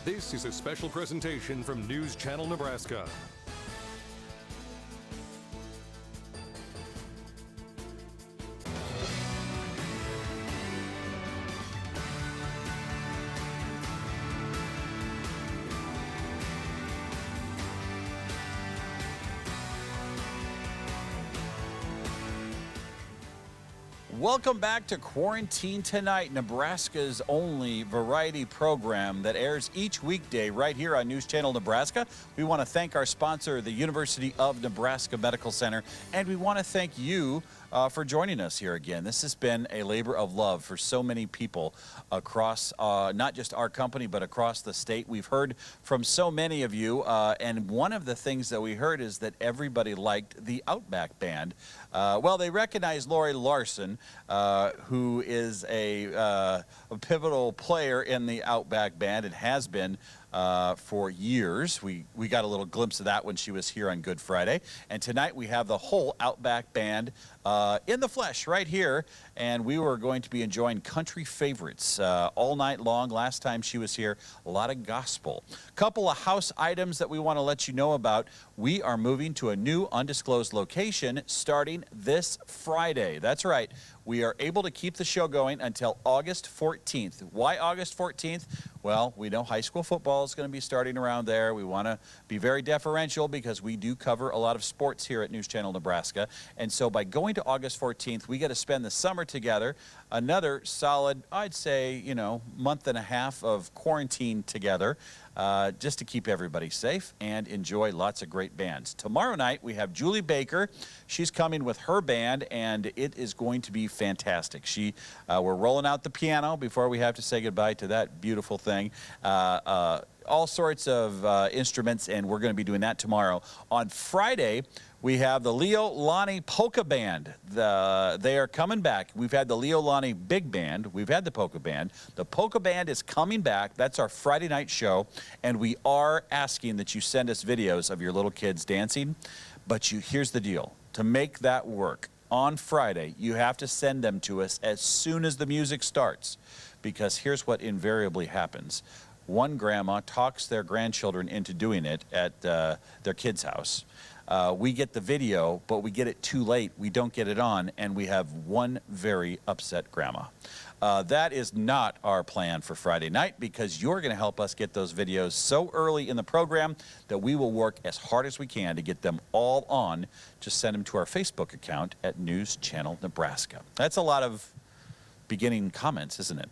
This is a special presentation from News Channel Nebraska. Welcome back to Quarantine Tonight, Nebraska's only variety program that airs each weekday right here on News Channel Nebraska. We want to thank our sponsor, the University of Nebraska Medical Center, and we want to thank you for joining us here again. This has been a labor of love for so many people across not just our company, but across the state. We've heard from so many of you, and one of the things that we heard is that everybody liked the OutBack Band. Well, they recognized Lori Larson, who is a pivotal player in the OutBack Band and has been for years. We got a little glimpse of that when she was here on Good Friday. And tonight we have the whole OutBack Band in the flesh right here. And we were going to be enjoying country favorites all night long. Last time she was here, a lot of gospel. Couple of house items that we want to let you know about. We are moving to a new undisclosed location starting this Friday. That's right. We are able to keep the show going until August 14th. Why August 14th? Well, we know high school football is going to be starting around there. We want to be very deferential because we do cover a lot of sports here at News Channel Nebraska. And so by going to August 14th, we get to spend the summer together. Another solid, I'd say, month and a half of quarantine together. Just to keep everybody safe and enjoy lots of great bands. Tomorrow night, we have Julie Baker. She's coming with her band, and it is going to be fantastic. We're rolling out the piano before we have to say goodbye to that beautiful thing. All sorts of instruments, and we're going to be doing that tomorrow. On Friday, we have the Leo Lonnie Polka Band. They are coming back. We've had the Leo Lonnie Big Band. We've had the Polka Band. The Polka Band is coming back. That's our Friday night show. And we are asking that you send us videos of your little kids dancing. But here's the deal. To make that work, on Friday, you have to send them to us as soon as the music starts. Because here's what invariably happens. One grandma talks their grandchildren into doing it at their kid's house. We get the video, but we get it too late. We don't get it on, and we have one very upset grandma. That is not our plan for Friday night because you're going to help us get those videos so early in the program that we will work as hard as we can to get them all on. Just send them to our Facebook account at News Channel Nebraska. That's a lot of beginning comments, isn't it?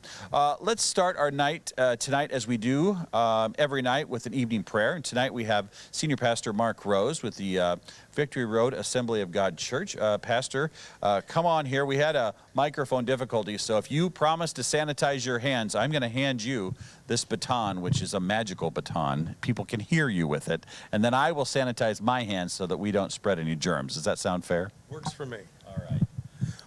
Let's start our night tonight as we do every night with an evening prayer. And tonight we have Senior Pastor Mark Rose with the Victory Road Assembly of God Church. Pastor, come on here. We had a microphone difficulty, so if you promise to sanitize your hands, I'm going to hand you this baton, which is a magical baton. People can hear you with it, and then I will sanitize my hands so that we don't spread any germs. Does that sound fair? Works for me. All right.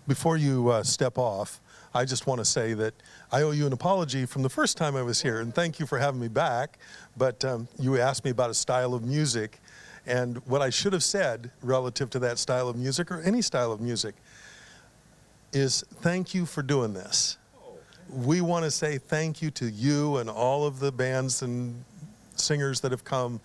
Before you step off, I just want to say that I owe you an apology from the first time I was here, and thank you for having me back. But you asked me about a style of music, and what I should have said relative to that style of music, or any style of music, is thank you for doing this. We want to say thank you to you and all of the bands and singers that have come.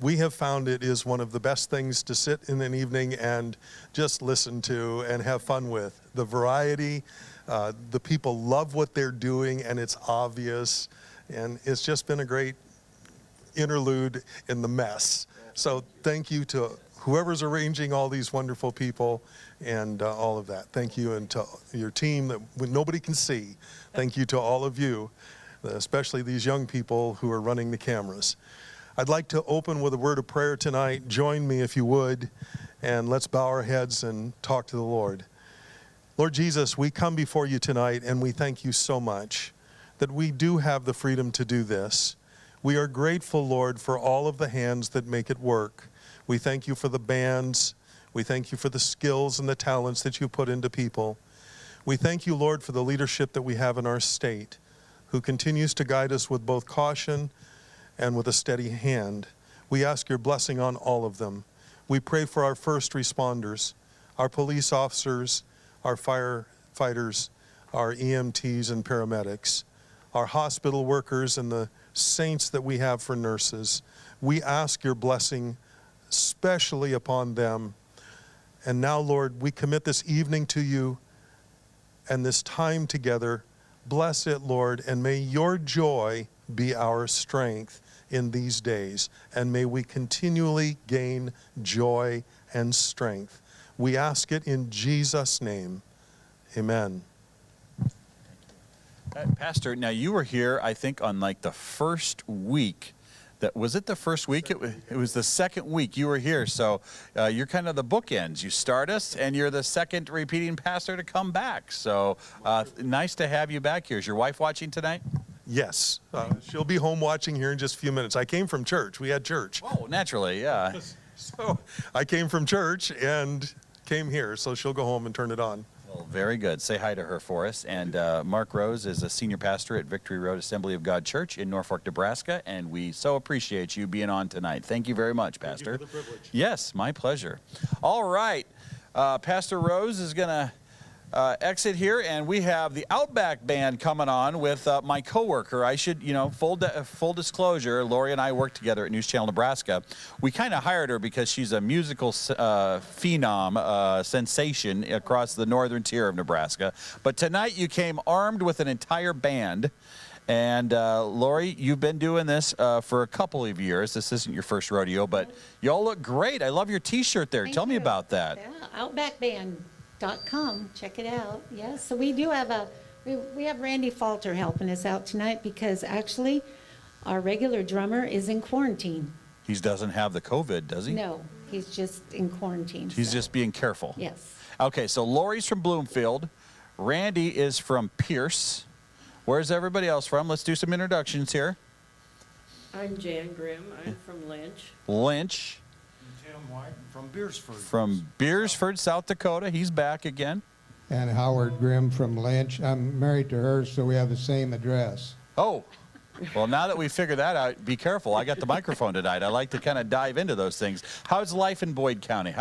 We have found it is one of the best things to sit in an evening and just listen to and have fun with. The variety, the people love what they're doing, and it's obvious, and it's just been a great interlude in the mess. So thank you to whoever's arranging all these wonderful people and all of that. Thank you, and to your team that nobody can see. Thank you to all of you, especially these young people who are running the cameras. I'd like to open with a word of prayer tonight. Join me if you would, and let's bow our heads and talk to the Lord. Lord Jesus, we come before you tonight, and we thank you so much that we do have the freedom to do this. We are grateful, Lord, for all of the hands that make it work. We thank you for the bands. We thank you for the skills and the talents that you put into people. We thank you, Lord, for the leadership that we have in our state, who continues to guide us with both caution and with a steady hand. We ask your blessing on all of them. We pray for our first responders, our police officers, our firefighters, our EMTs and paramedics, our hospital workers and the saints that we have for nurses. We ask your blessing specially upon them. And now, Lord, we commit this evening to you and this time together. Bless it, Lord, and may your joy be our strength in these days, and may we continually gain joy and strength. We ask it in Jesus' name. Amen. Pastor, now you were here, I think, on like the first week. Was it the first week? It was the second week you were here. So you're kind of the bookends. You start us, and you're the second repeating pastor to come back. So nice to have you back here. Is your wife watching tonight? Yes. She'll be home watching here in just a few minutes. I came from church. We had church. Oh, naturally, yeah. So I came from church and came here. So she'll go home and turn it on. Well, very good. Say hi to her for us. And Mark Rose is a senior pastor at Victory Road Assembly of God Church in Norfolk, Nebraska, and we so appreciate you being on tonight. Thank you very much, Pastor. Thank you for the privilege. Yes, my pleasure. All right. Pastor Rose is going to exit here, and we have the OutBack band coming on with my coworker. I should, full disclosure, Lori and I work together at News Channel Nebraska. We kind of hired her because she's a musical phenom, sensation across the northern tier of Nebraska. But tonight you came armed with an entire band. And Lori, you've been doing this for a couple of years. This isn't your first rodeo, but y'all look great. I love your T-shirt there. Tell me about that. Yeah, OutBackBand.com. Check it out. Yes, so we do have we have Randy Falter helping us out tonight because actually our regular drummer is in quarantine. He doesn't have the COVID, does he? No, he's just in quarantine. He's so. just being careful. Yes. Okay, so Lori's from Bloomfield. Randy is from Pierce. Where's everybody else from? Let's do some introductions here. I'm Jan Grimm. I'm from Lynch. Lynch. Tim White from Beersford. From Beersford, South Dakota. He's back again. And Howard Grimm from Lynch. I'm married to her, so we have the same address. Oh, well, now that we figured that out, be careful. I got the microphone tonight. I like to kind of dive into those things. How's life in Boyd County?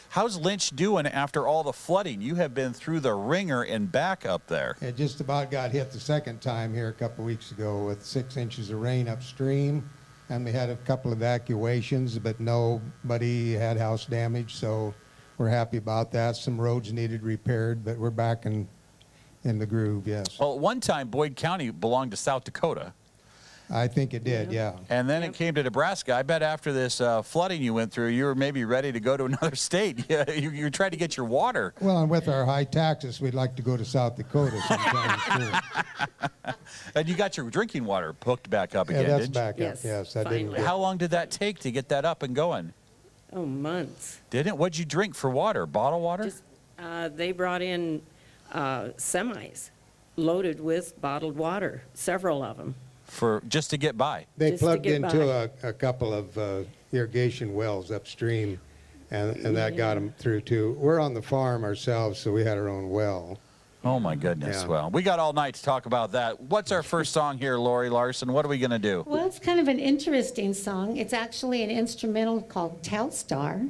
How's Lynch doing after all the flooding? You have been through the ringer and back up there. It just about got hit the second time here a couple weeks ago with 6 inches of rain upstream. And we had a couple evacuations, but nobody had house damage, so we're happy about that. Some roads needed repaired, but we're back in the groove, yes. Well, at one time, Boyd County belonged to South Dakota. I think it did, yeah. And then it came to Nebraska. I bet after this flooding you went through, you were maybe ready to go to another state. You tried to get your water. Well, and with our high taxes, we'd like to go to South Dakota sometime too. And you got your drinking water hooked back up again, Yeah, that's didn't you? back up, Yes, yes. I didn't finally. get- How long did that take to get that up and going? Oh, months. Didn't it? What'd you drink for water? Bottled water? Just, they brought in semis loaded with bottled water, several of them. For just to get by. They Just to plugged get into by. a couple of irrigation wells upstream, and that got them through too. We're on the farm ourselves, so we had our own well. Oh my goodness. Yeah. Well, we got all night to talk about that. What's our first song here, Lori Larson? What are we going to do? Well, it's kind of an interesting song. It's actually an instrumental called Tout Star.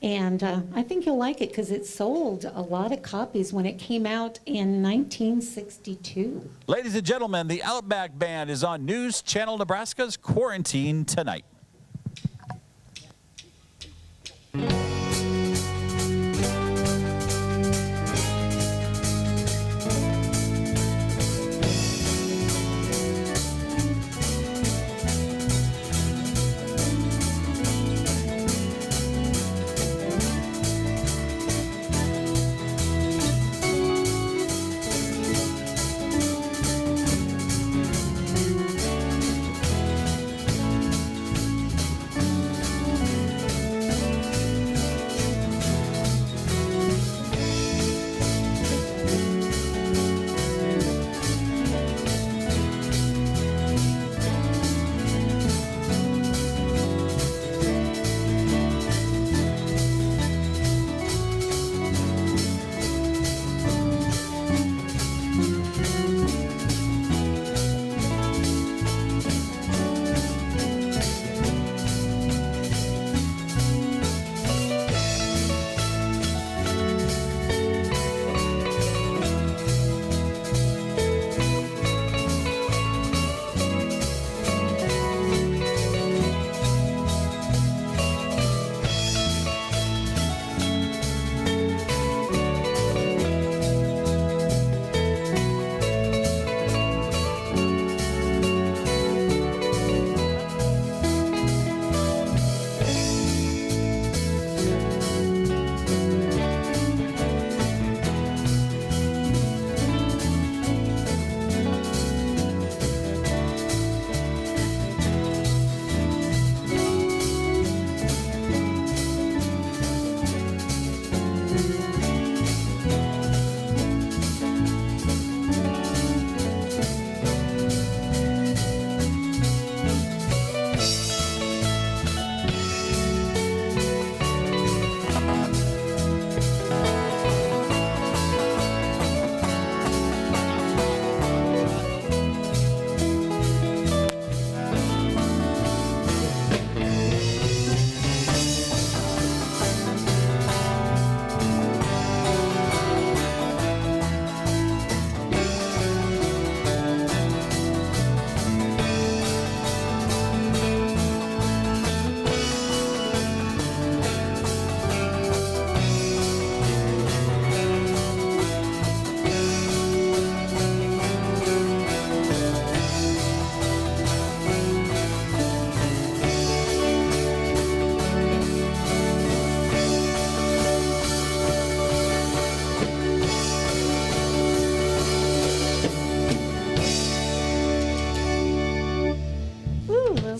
And I think you'll like it because it sold a lot of copies when it came out in 1962. Ladies and gentlemen, the OutBack Band is on News Channel Nebraska's Quarantine Tonight.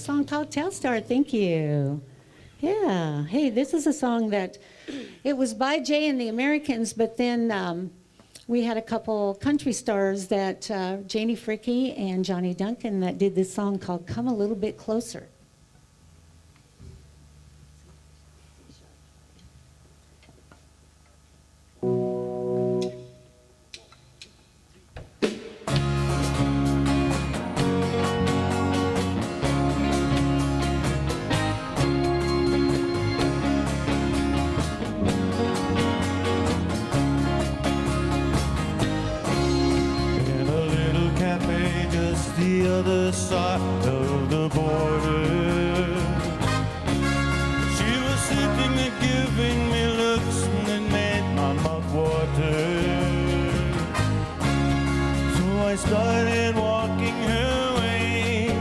song called Telstar. Thank you. Yeah. Hey, this is a song that it was by Jay and the Americans, but then we had a couple country stars that Janie Fricke and Johnny Duncan that did this song called Come a Little Bit Closer. The other side of the border, she was sitting there giving me looks that made my mouth water. So I started walking her way.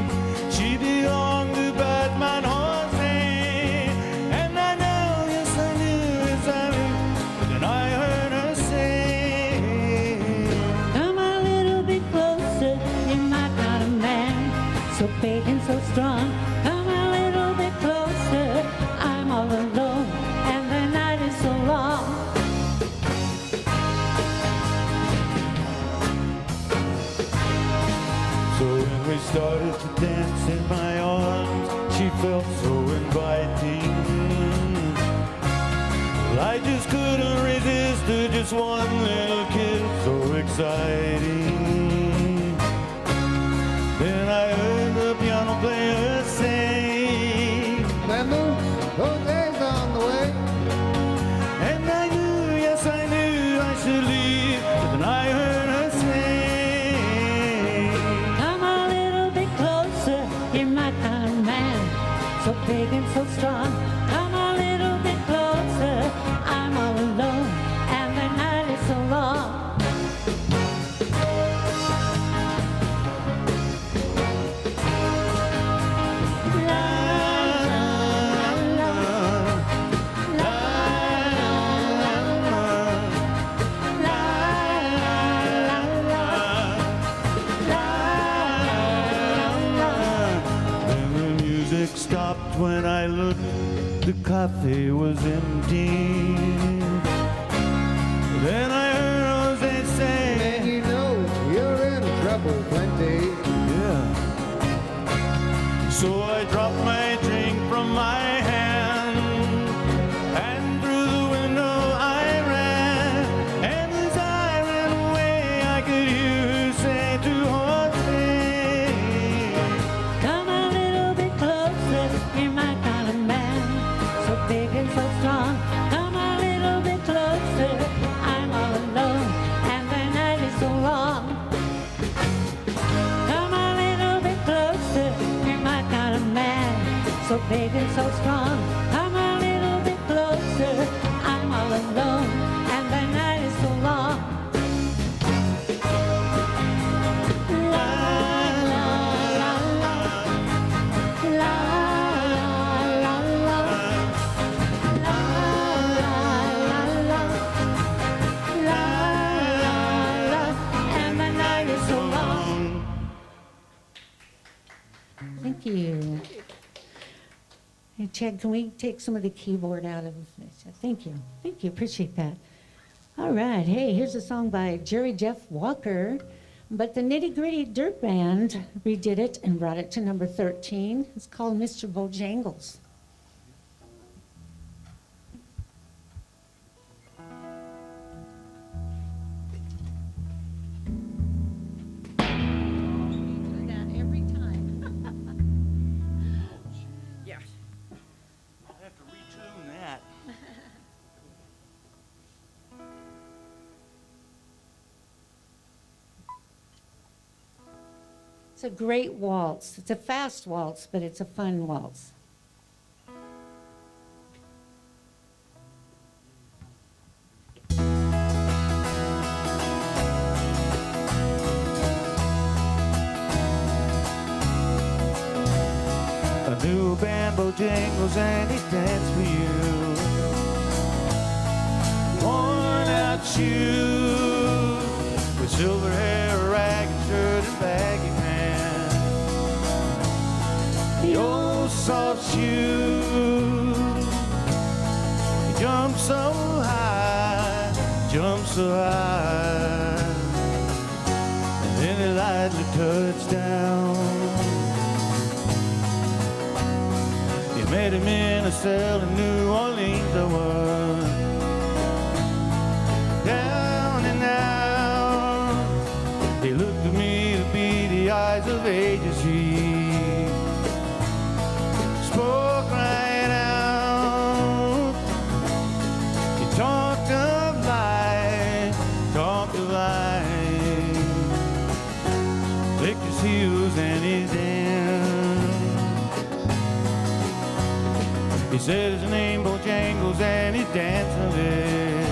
She belonged to Batman Jose, and I know, yes I knew, yes I knew. Then I heard her say, Come a little bit closer, you're my kind of man, so big and so strong. Come a little bit closer, I'm all alone, and the night is so long. so when we started to dance in my arms, she felt so inviting. Well, I just couldn't resist her, just one little kiss, so exciting. Then I heard the piano player say, Bamboo, those days on the way. and I knew, yes I knew I should leave, but then I heard her say, Come a little bit closer, you're my kind of man, so big and so strong. Come a little bit closer, I'm all alone, and the night is so long. Then the music stopped when I looked, the cafe was empty. Then I heard Jose say, And you know you're in trouble plenty. yeah. So I dropped my drink from my hand, and through the window I ran. And as I ran away, I could hear her say to Jose, Come a little bit closer, you're my kind of man, so big and so strong. Come a little bit closer, I'm all alone, and the night is so long. Come a little bit closer, you're my kind of man, so big and so strong. Come a little bit closer, I'm all alone, and the night is so long. La la la la. La la la. La la la. La la la. And the night is so long. Thank you. Hey, Chad, can we take some of the keyboard out of this? Thank you. Thank you. Appreciate that. All right. Hey, here's a song by Jerry Jeff Walker, but the Nitty Gritty Dirt Band redid it and brought it to number 13. It's called Mr. Bojangles. Do that every time. Yeah. I'll have to retune that. It's a great waltz. It's a fast waltz, but it's a fun waltz. A new band, Bojangles, and he stands for you. Worn out shoes with silver hair, a ragged shirt, and baggy pants. The old soft shoes. He jumped so high, jumped so high, and then he lightly touched down. He met him in a cell in New Orleans, I was down and out. He looked at me to be the eyes of agency. Spoke right out. He talked of life, talked of life. Licked his heels and his hands. He said his name Bojangles and he's dancing it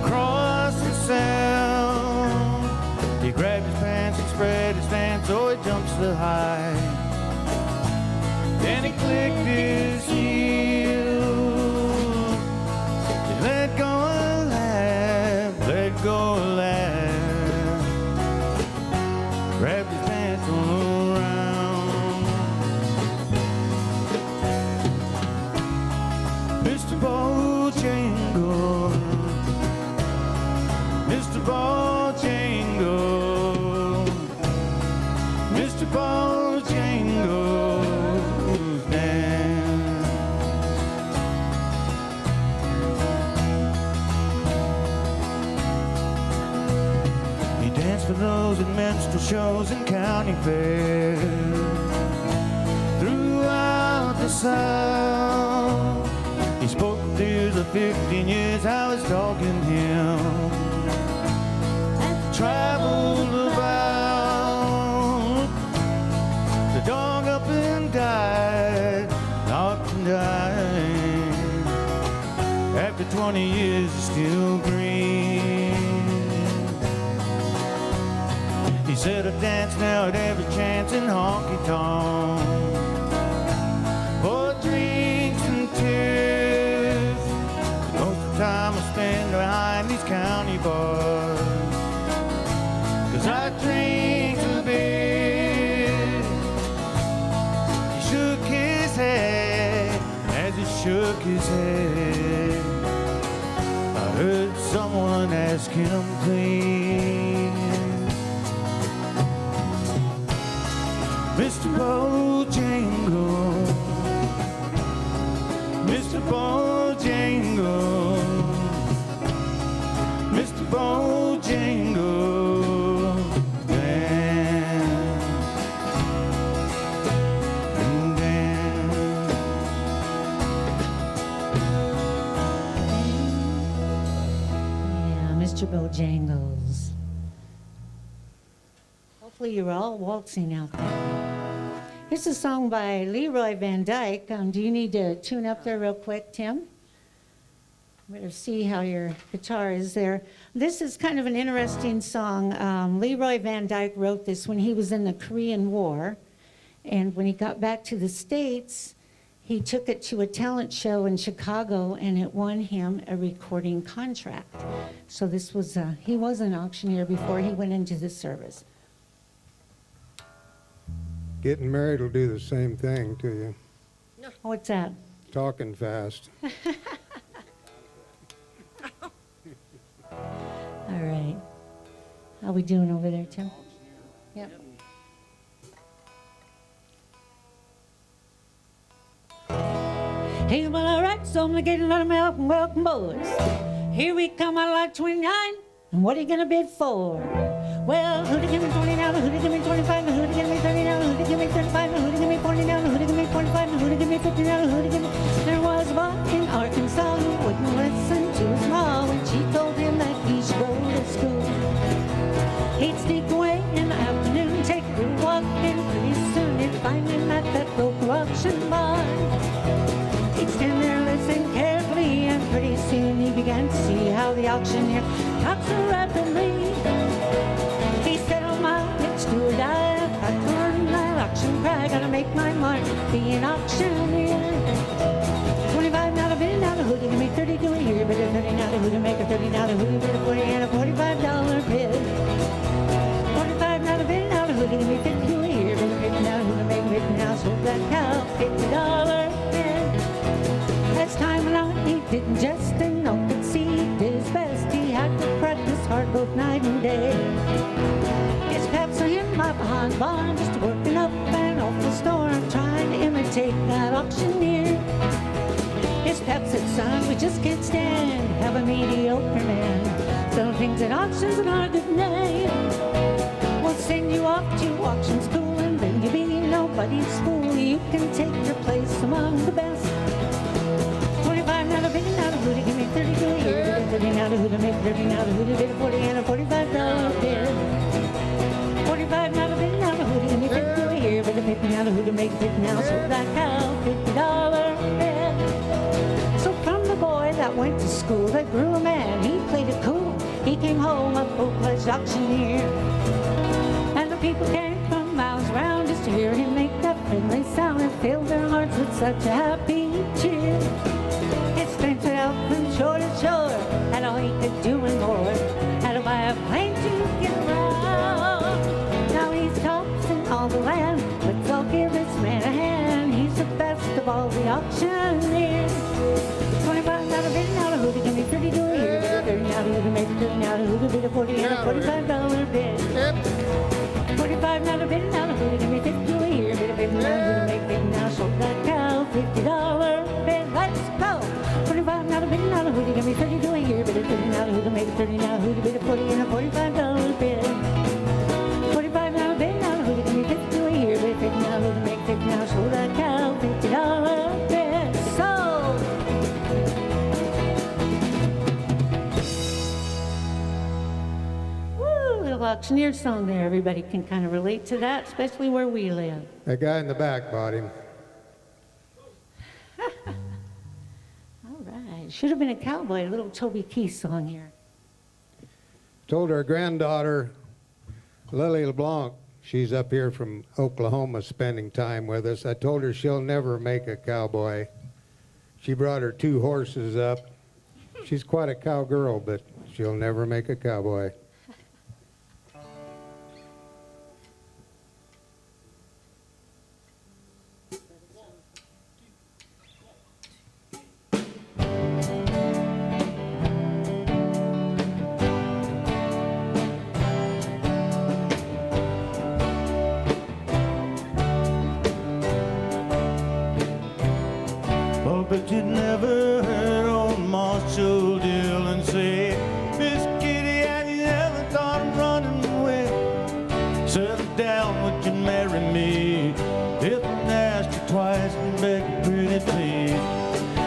across the sound. He grabbed his pants and spread his stance so he jumps so high. Then he clicked his heels. He let go a laugh, let go a laugh. Grabbed his pants all around. Mr. Bojangle, Mr. Bojangle, Mr. Bojangle's dance. He danced for those at minstrel shows and county fairs throughout the South. He spoke of years of 15 years, I was stalking him. Traveled about. The dog up and died, knocked and died. After 20 years, he's still green. He said I dance now at every chance in honky tonk. For drinks and tears. Most of the time I spend behind these county bars. 'Cause I drink a bit. He shook his head as he shook his head. I heard someone ask him clean. Mr. Bojangle, Mr. Bojangle, Mr. Bojangle, dance and dance. Yeah, Mr. Bojangles. Hopefully you're all waltzing out there. Here's a song by Leroy Van Dyke. Do you need to tune up there real quick, Tim? Better see how your guitar is there. This is kind of an interesting song. Leroy Van Dyke wrote this when he was in the Korean War. And when he got back to the States, he took it to a talent show in Chicago, and it won him a recording contract. So this was, he was an auctioneer before he went into the service. Getting married will do the same thing to you. What's that? Talking fast. All right. How we doing over there, Tim? Yep. Hey, well, all right, so I'm gonna get a lot of milk and welcome, boys. Here we come out of lot 29, and what are you gonna bid for? Well, who'd give me 20 now, who'd give me 25, who'd give me 30 now, who'd give me 35, who'd give me 40 now, who'd give me 45, who'd give me 50 now, who'd give me... There was a boy in Arkansas who wouldn't listen to his mom when she told him that he should go to school. He'd sneak away in the afternoon, take a little walk, and pretty soon he'd find him at that local auction bar. He'd stand there, listen carefully, and pretty soon he began to see how the auctioneer talked so rapidly. He said, oh my, next to a die, I've got to learn my auction cry, gotta make my mark, be an auctioneer. 25 now to bid, now to who to give me 30 to a year, but a 30 now to who to make a 30 now to who to bid a 40 and a $45 bid. 45 now to bid, now to who to give me 50 to a year, but a 50 now to who to make a 50 now, so that cow $50 bid. As time went on, he didn't just concede his best. He had to practice hard both night and day. His pap saw him up behind the barn, just working up an awful storm, trying to imitate that auctioneer. His pap said, son, we just can't stand have a mediocre man selling things at auctions in our good name. We'll send you off to auction school and then you'll be nobody's fool. You can take your place among the best. 25 now to 50 now to who to give me 30 to a year. 30 now to who to make 30 now to who to bid a 40 and a $45 bid. 45 now to 50 now to who to give me 50 to a year. But a 50 now to who to make 50 now. Sold that cow $50 bid. So from the boy that went to school that grew a man, he played it cool. He came home a full-fledged auctioneer. And the people came from miles around just to hear him make that friendly sound and filled their hearts with such a happy cheer. His friends went out from shore to shore, had all he could do and more, had to buy a plane to get around. Now he's tops in all the land, let's all give this man a hand. He's the best of all the auctioneers. 25 now to 50 now to who to give me 30 to a year. 30 now to who to make 30 now to who to bid a 40 and a $45 bid. 45 now to 50 now to who to give me 50 to a year. Bid a 50 now to who to make 50 now. Sold that cow $50 bid. Let's go. 25 now to 50 now to who to give me 30 to a year. Bid a 30 now to who to make 30 now who to bid a 40 and a $45 bid. 45 now to 50 now to who to give me 50 to a year. Bid a 50 now who to make 50 now. Sold that cow $50 bid. Sold. Auctioneer song there. Everybody can kind of relate to that, especially where we live. That guy in the back bought him. All right. Should have been a cowboy, a little Toby Keith song here. Told our granddaughter, Lily LeBlanc, she's up here from Oklahoma spending time with us. I told her she'll never make a cowboy. She brought her 2 horses up. She's quite a cowgirl, but she'll never make a cowboy. But you never heard old Marshall Dillon say, Miss Kitty, have you ever thought of running away? Settle down, would you marry me? If I asked you twice and begged you pretty please,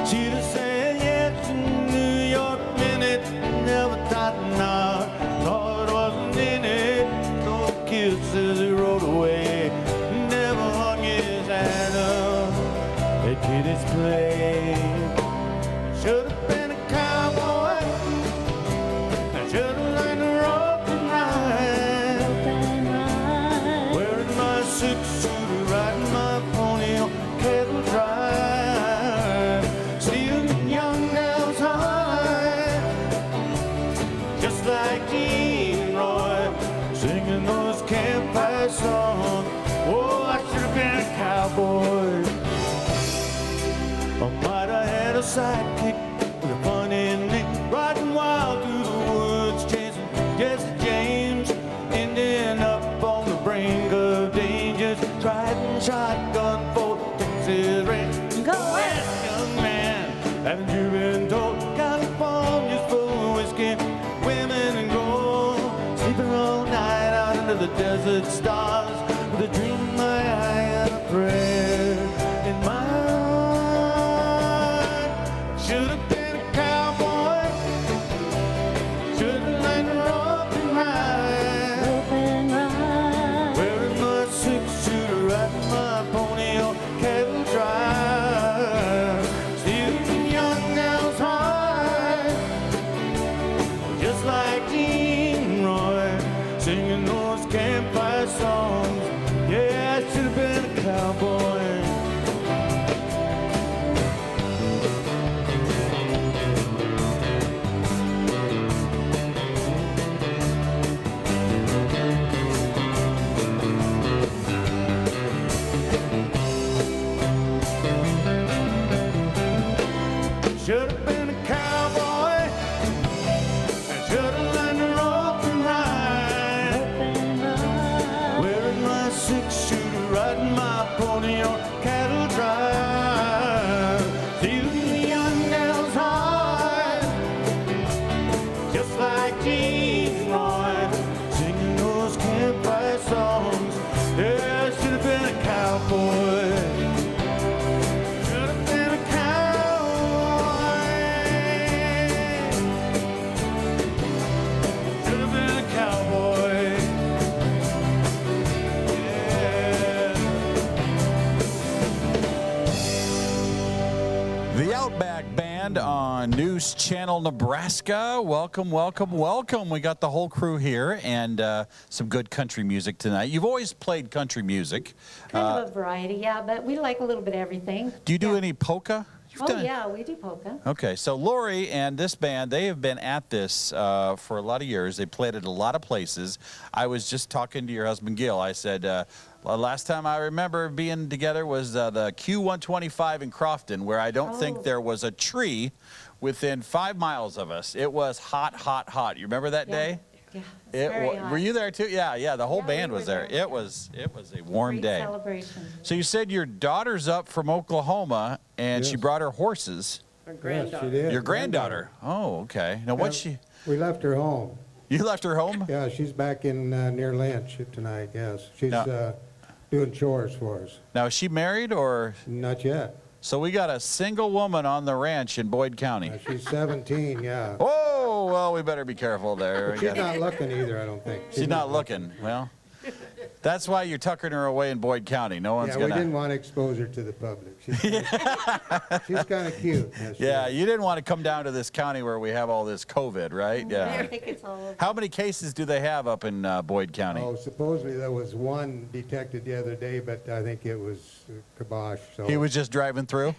she'd have said yes in New York minute. Never thought not, thought it wasn't in it. No kisses he rode away, never hung his hand up at Kitty's place. Should have been a cowboy. I should have learned to rope and ride. Wearing my 6-shooter, riding my pony on Kettle Drive. Stealing young girls' heart, just like Gene Roy, singing those campfire songs. Oh, I should have been a cowboy. I might have had a sidekick with a funny nick, riding wild through the woods, chasing Jesse James, ending up on the brink of dangers, driving shotgun for the Texas Range. Go west, young man, haven't you been told California's full of whiskey, women and gold, sleeping all night out under the desert stars, with a dream in my eye and a prayer in my heart. Should have been a cowboy. Should have learned to rope and ride. Wearing my 6-shooter, riding my pony on Kettle Drive. Stealing young girls' heart, just like Gene Roy, singing those campfire songs. should have been a cowboy. I should have learned to rope and ride. Wearing my six-shooter, riding my pony on cattle drive. Stealing the young girl's heart, just like Gene Roy, singing those campfire songs. Yeah, I should have been a cowboy. Should have been a cowboy. Should have been a cowboy. Yeah. The OutBack Band on News Channel Nebraska. Welcome, welcome, welcome. We got the whole crew here and some good country music tonight. You've always played country music. Kind of a variety, yeah, but we like a little bit of everything. Do you do Yeah. any polka? You've Oh, done- yeah, we do polka. Okay, so Lori and this band, they have been at this for a lot of years. They played at a lot of places. I was just talking to your husband, Gil. I said, last time I remember being together was the Q125 in Crofton, where I don't think Oh. there was a tree within 5 miles of us. It was hot, hot, hot. You remember that Yeah. day? Yeah, it's very hot. Were you there too? Yeah, yeah. The whole Yeah, we band were was there. there. It was a warm Great day. celebration. So you said your daughter's up from Oklahoma, and she Yes. brought her horses. Our Yes, she granddaughter. did. Your granddaughter. Oh, okay. Now what's Yeah, she? We left her home. You left her home? Yeah, she's back in near Lynch tonight, yes. She's Now- doing chores for us. Now is she married or? Not yet. So we got a single woman on the ranch in Boyd County. She's 17, yeah. Oh, well, we better be careful there. But she's not looking either, I don't think. She's not looking. Well, that's why you're tucking her away in Boyd County. No one's Yeah, we gonna. didn't want to expose her to the public. She's kind of cute. Yes, she Yeah, is. you didn't want to come down to this county where we have all this COVID, right? I Yeah. think it's all over. How many cases do they have up in Boyd County? Oh, supposedly there was one detected the other day, but I think it was kibosh. So He was just driving through.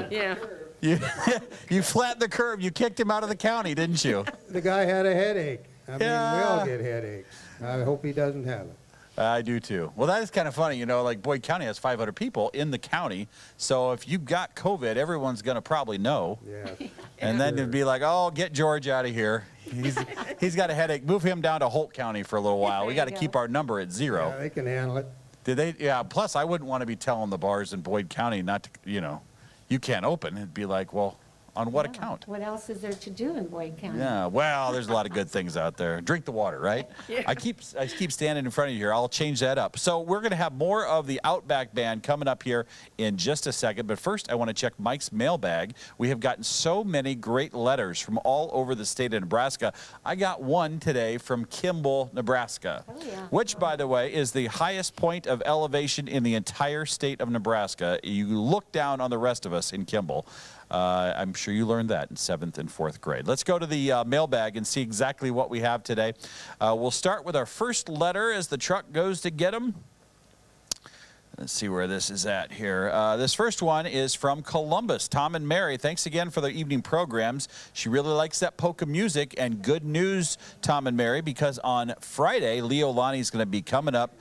Yeah. You, you flattened the curve. You kicked him out of the county, didn't you? the guy had a headache. I mean, we all Yeah. get headaches. I hope he doesn't have it. I do too. Well, that is kind of funny. You know, like Boyd County has 500 people in the county. So if you got COVID, everyone's going to probably know. Yeah. And then it'd be like, oh, get George out of here. He's got a headache. Move him down to Holt County for a little while. We got to There you keep go. our number at 0. Yeah, they can handle it. Did they? Yeah. Plus, I wouldn't want to be telling the bars in Boyd County not to, you can't open. It'd be like, well, on what Yeah. account? What else is there to do in Boyd County? Yeah, well, there's a lot of good things out there. Drink the water, right? Yeah. I keep standing in front of you here. I'll change that up. So we're going to have more of the OutBack Band coming up here in just a second. But first, I want to check Mike's mailbag. We have gotten so many great letters from all over the state of Nebraska. I got one today from Kimball, Nebraska, Oh, yeah. which, by the way, is the highest point of elevation in the entire state of Nebraska. You look down on the rest of us in Kimball. I'm sure you learned that in 7th and 4th grade. Let's go to the mailbag and see exactly what we have today. We'll start with our first letter as the truck goes to get them. Let's see where this is at here. This first one is from Columbus. Tom and Mary, thanks again for the evening programs. She really likes that polka music, and good news, Tom and Mary, because on Friday, Leo Lonnie's going to be coming up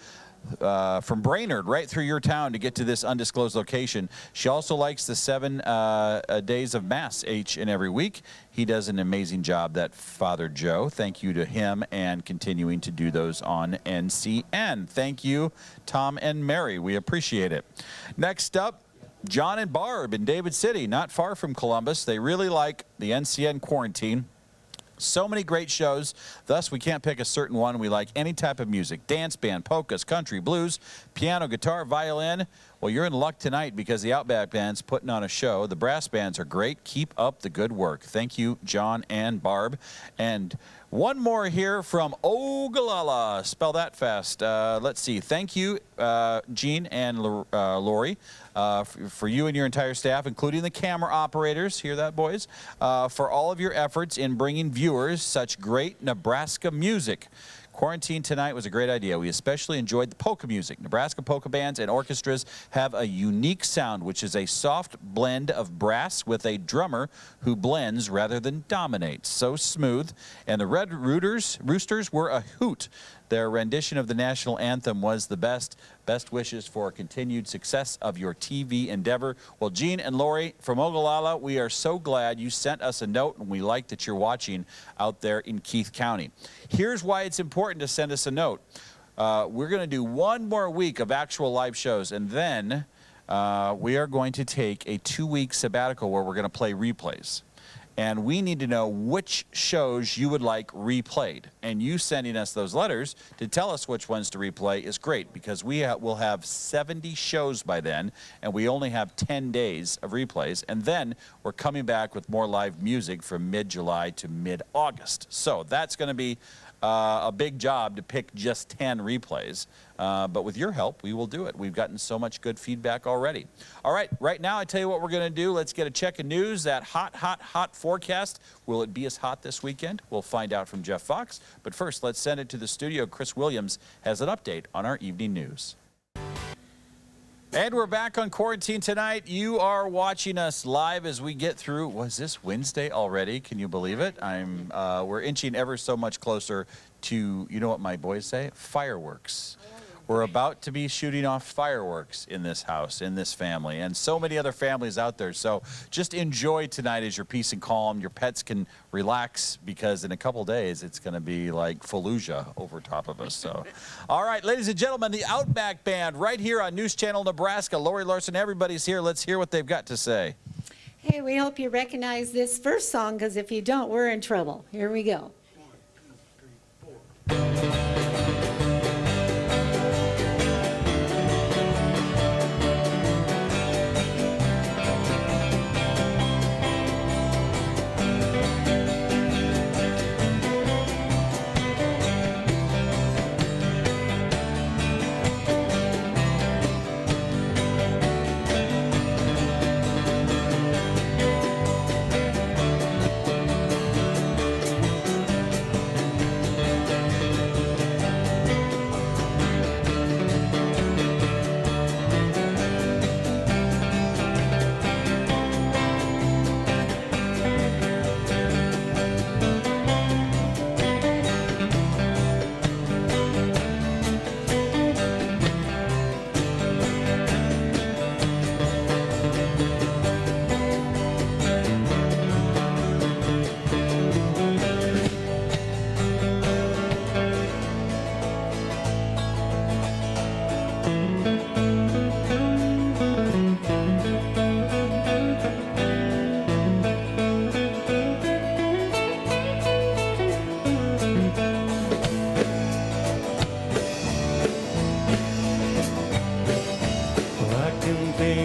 from Brainerd right through your town to get to this undisclosed location. She also likes the 7 days of Mass each and every week. He does an amazing job, that Father Joe. Thank you to him and continuing to do those on NCN. Thank you, Tom and Mary. We appreciate it. Next up, John and Barb in David City, not far from Columbus. They really like the NCN quarantine. So many great shows, thus we can't pick a certain one. We like any type of music: dance band, polkas, country, blues, piano, guitar, violin. Well, you're in luck tonight because the OutBack Band's putting on a show. The brass bands are great. Keep up the good work. Thank you, John and Barb. And one more here from Ogallala. Spell that fast. Let's see. Thank you, Gene and Lori, for you and your entire staff, including the camera operators. Hear that, boys? For all of your efforts in bringing viewers such great Nebraska music. Quarantine tonight was a great idea. We especially enjoyed the polka music. Nebraska polka bands and orchestras have a unique sound, which is a soft blend of brass with a drummer who blends rather than dominates. So smooth. And the Red Roosters were a hoot. Their rendition of the national anthem was the best. Best wishes for continued success of your TV endeavor. Well, Gene and Lori from Ogallala, we are so glad you sent us a note, and we like that you're watching out there in Keith County. Here's why it's important to send us a note. We're going to do one more week of actual live shows, and then we are going to take a 2-week sabbatical where we're going to play replays. And we need to know which shows you would like replayed. And you sending us those letters to tell us which ones to replay is great, because we will have 70 shows by then, and we only have 10 days of replays. And then we're coming back with more live music from mid-July to mid-August. So that's going to be a big job to pick just 10 replays. But with your help, we will do it. We've gotten so much good feedback already. All right, right now, I tell you what we're going to do. Let's get a check of news, that hot, hot, hot forecast. Will it be as hot this weekend? We'll find out from Jeff Fox. But first, let's send it to the studio. Chris Williams has an update on our evening news. And we're back on Quarantine Tonight. You are watching us live as we get through. Was this Wednesday already? Can you believe it? We're inching ever so much closer to, you know what my boys say? Fireworks. We're about to be shooting off fireworks in this house, in this family, and so many other families out there. So just enjoy tonight as your peace and calm. Your pets can relax, because in a couple days it's going to be like Fallujah over top of us. So, all right, ladies and gentlemen, the OutBack Band right here on News Channel Nebraska. Lori Larson, everybody's here. Let's hear what they've got to say. Hey, we hope you recognize this first song, because if you don't, we're in trouble. Here we go.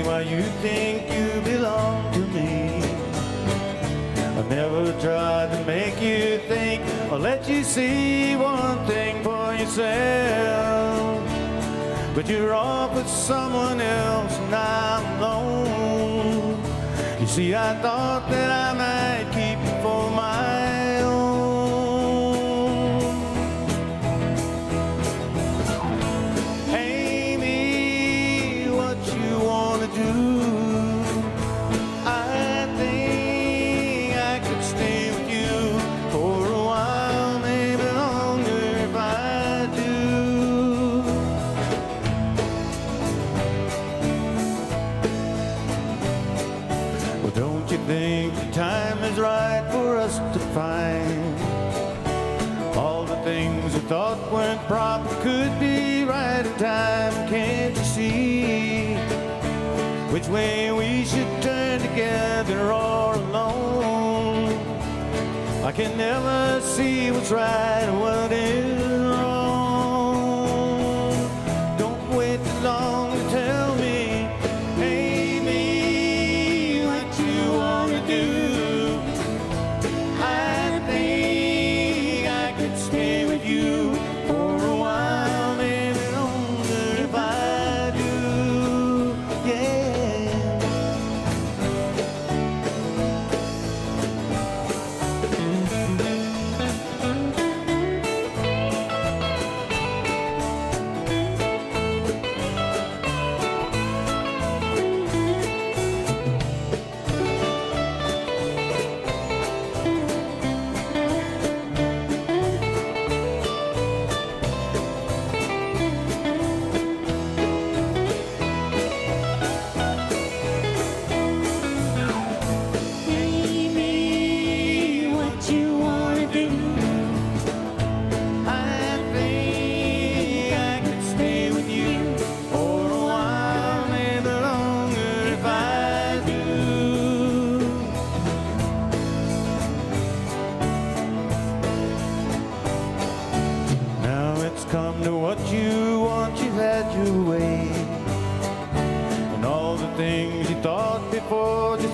Why you think you belong to me. I never tried to make you think or let you see one thing for yourself. But you're off with someone else and I'm alone. You see, I thought that I might keep you for my own. Amy, what you wanna do? I think I could stay with you for a while, maybe longer if I do. Well, don't you think the time is right for us to find all the things we thought weren't proper could be right in time? Can't you see which way we should turn, together or alone? I can never see what's right or what is wrong. Don't wait too long to tell me, Amy, what you wanna do. I think I could stay with you for a while, maybe longer if I do, yeah.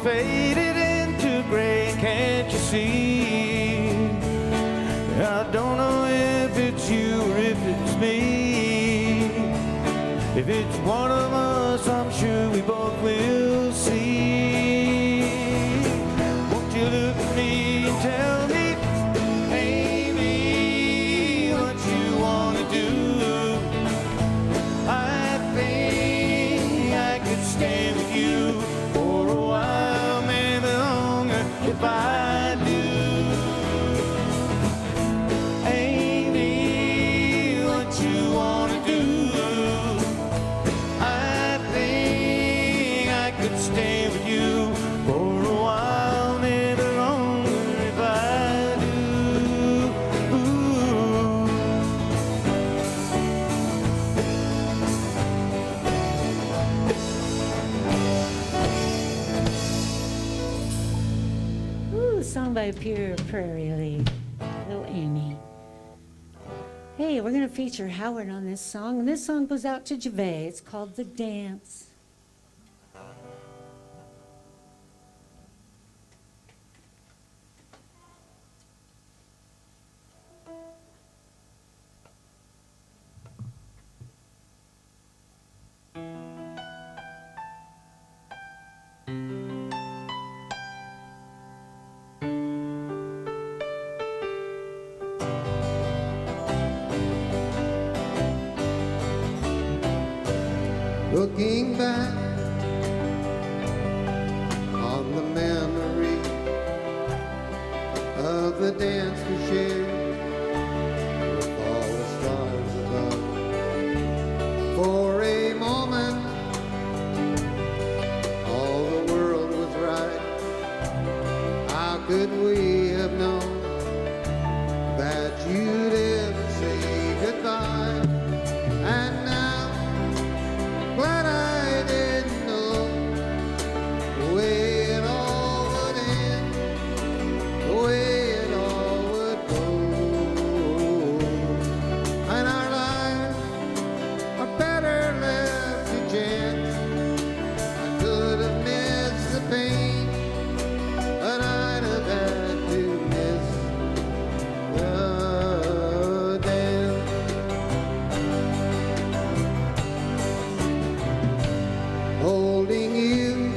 faded into gray, can't you see? I don't know if it's you or if it's me. If it's one of us, I'm sure we both will see. Won't you look at me and tell me, Amy, what you want to do? I think I could stay with you for a while, maybe longer if I do. Amy, what you want to do? I think I could stay with you for a while, maybe longer if I do. Ooh, song by Pure Prairie League. Little Amy. Hey, we're going to feature Howard on this song, and this song goes out to Gervais. It's called The Dance. Looking back on the memory of the dance we shared with all the stars above. For a moment, all the world was right. How could we have known that you'd ever say goodbye? And now, glad I didn't know the way it all would end, the way it all would go. And our lives are better left to chance. I could have missed the pain, but I'd have had to miss the dance. Holding you,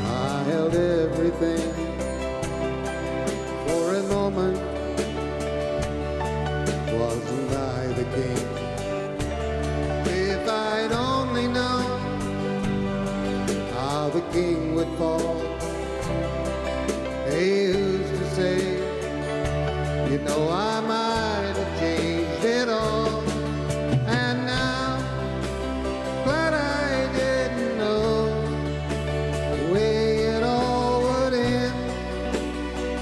I held everything. For a moment, wasn't I the king? If I'd only known how the king would fall. Hey, who's to say? You know I might have changed it all. And now, but I didn't know the way it all would end,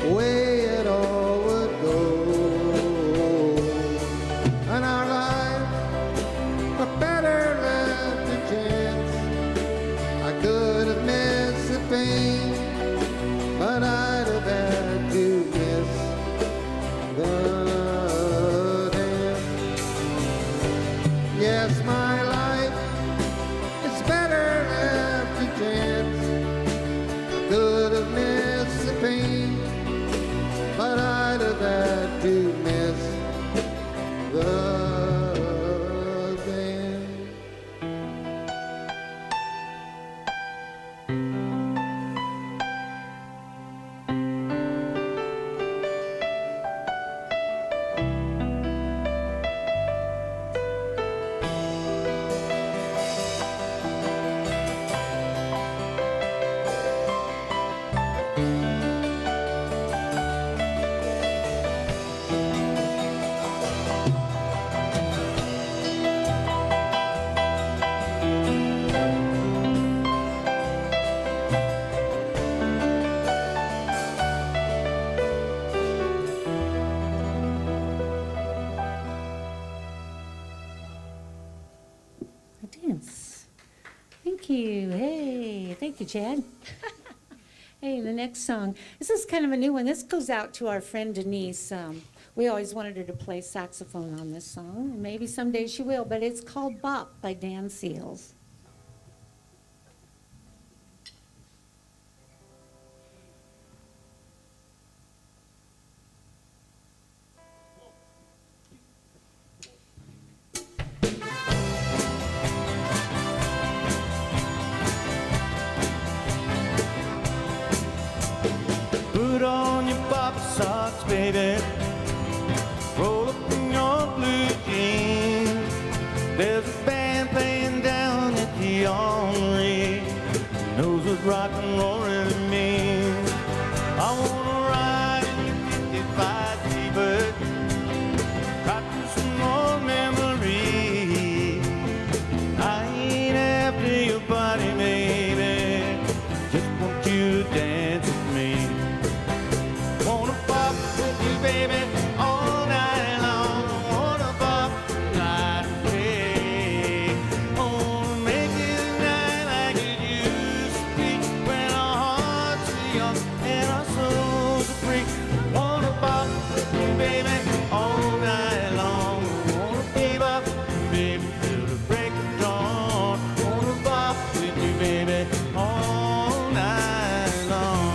the way it all would go. And our lives are better left to chance. I could have missed the pain, but I'd have had to miss the dance. Yes, my life is better left to chance. I could have missed the pain, but I'd have had to miss the dance. The Dance. Thank you. Hey, thank you, Chad. Hey, the next song. This is kind of a new one. This goes out to our friend Denise. We always wanted her to play saxophone on this song. And maybe someday she will, but it's called Bop by Dan Seals. baby. Roll up in your blue jeans. There's a band playing down at the Armory. Knows what rock and roll really means. I wanna ride in your 55 T-Bird, cut through some old memories. I ain't after your body, baby. Just want you to dance with me. Wanna pop with you, baby, all night long. Wanna pop the night away. Wanna make it a night like it used to be when our hearts were young and our souls were free. Wanna pop with you, baby, all night long. Wanna keep up, baby, till the break of dawn. Wanna pop with you, baby, all night long.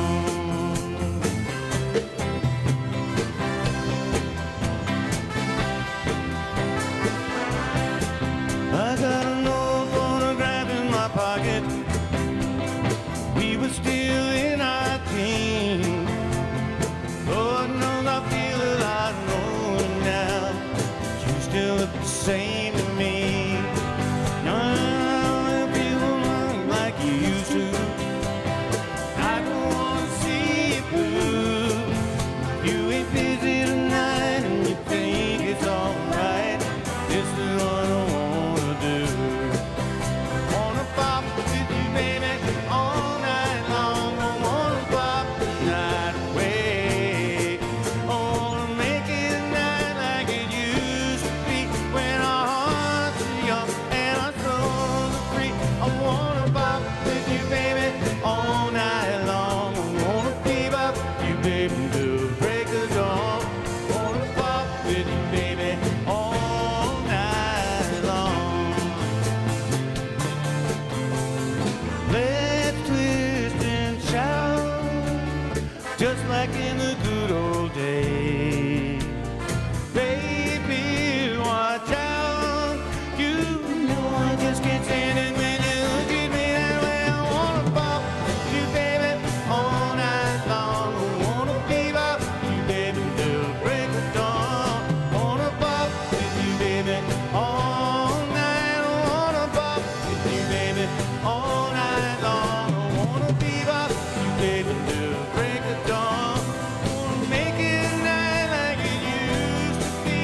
I got an old photograph in my pocket. We were still in our teens. Lord knows I feel a lot older now. You still look the same to me. Now I feel like you used to. I don't wanna see you blue. You ain't busy tonight and you think it's alright. This is what I wanna do. Wanna pop with you, baby, all night long. I wanna pop the night away. I wanna make it a night like it used to be when our hearts were young and our souls were free. I wanna pop with you, baby, all night long. I wanna keep up you, baby, till the break of dawn. Wanna pop with you, baby, all night long. Let's twist and shout, just like in the good old days. Baby, watch out. You know I just can't stand it when you look at me that way. I wanna pop with you, baby, all night long. I wanna keep up you, baby, till the break of dawn. Wanna pop with you, baby, all night. I wanna pop with you, baby, all night long. I wanna keep up you, baby, till the break of dawn. Wanna make it a night like it used to be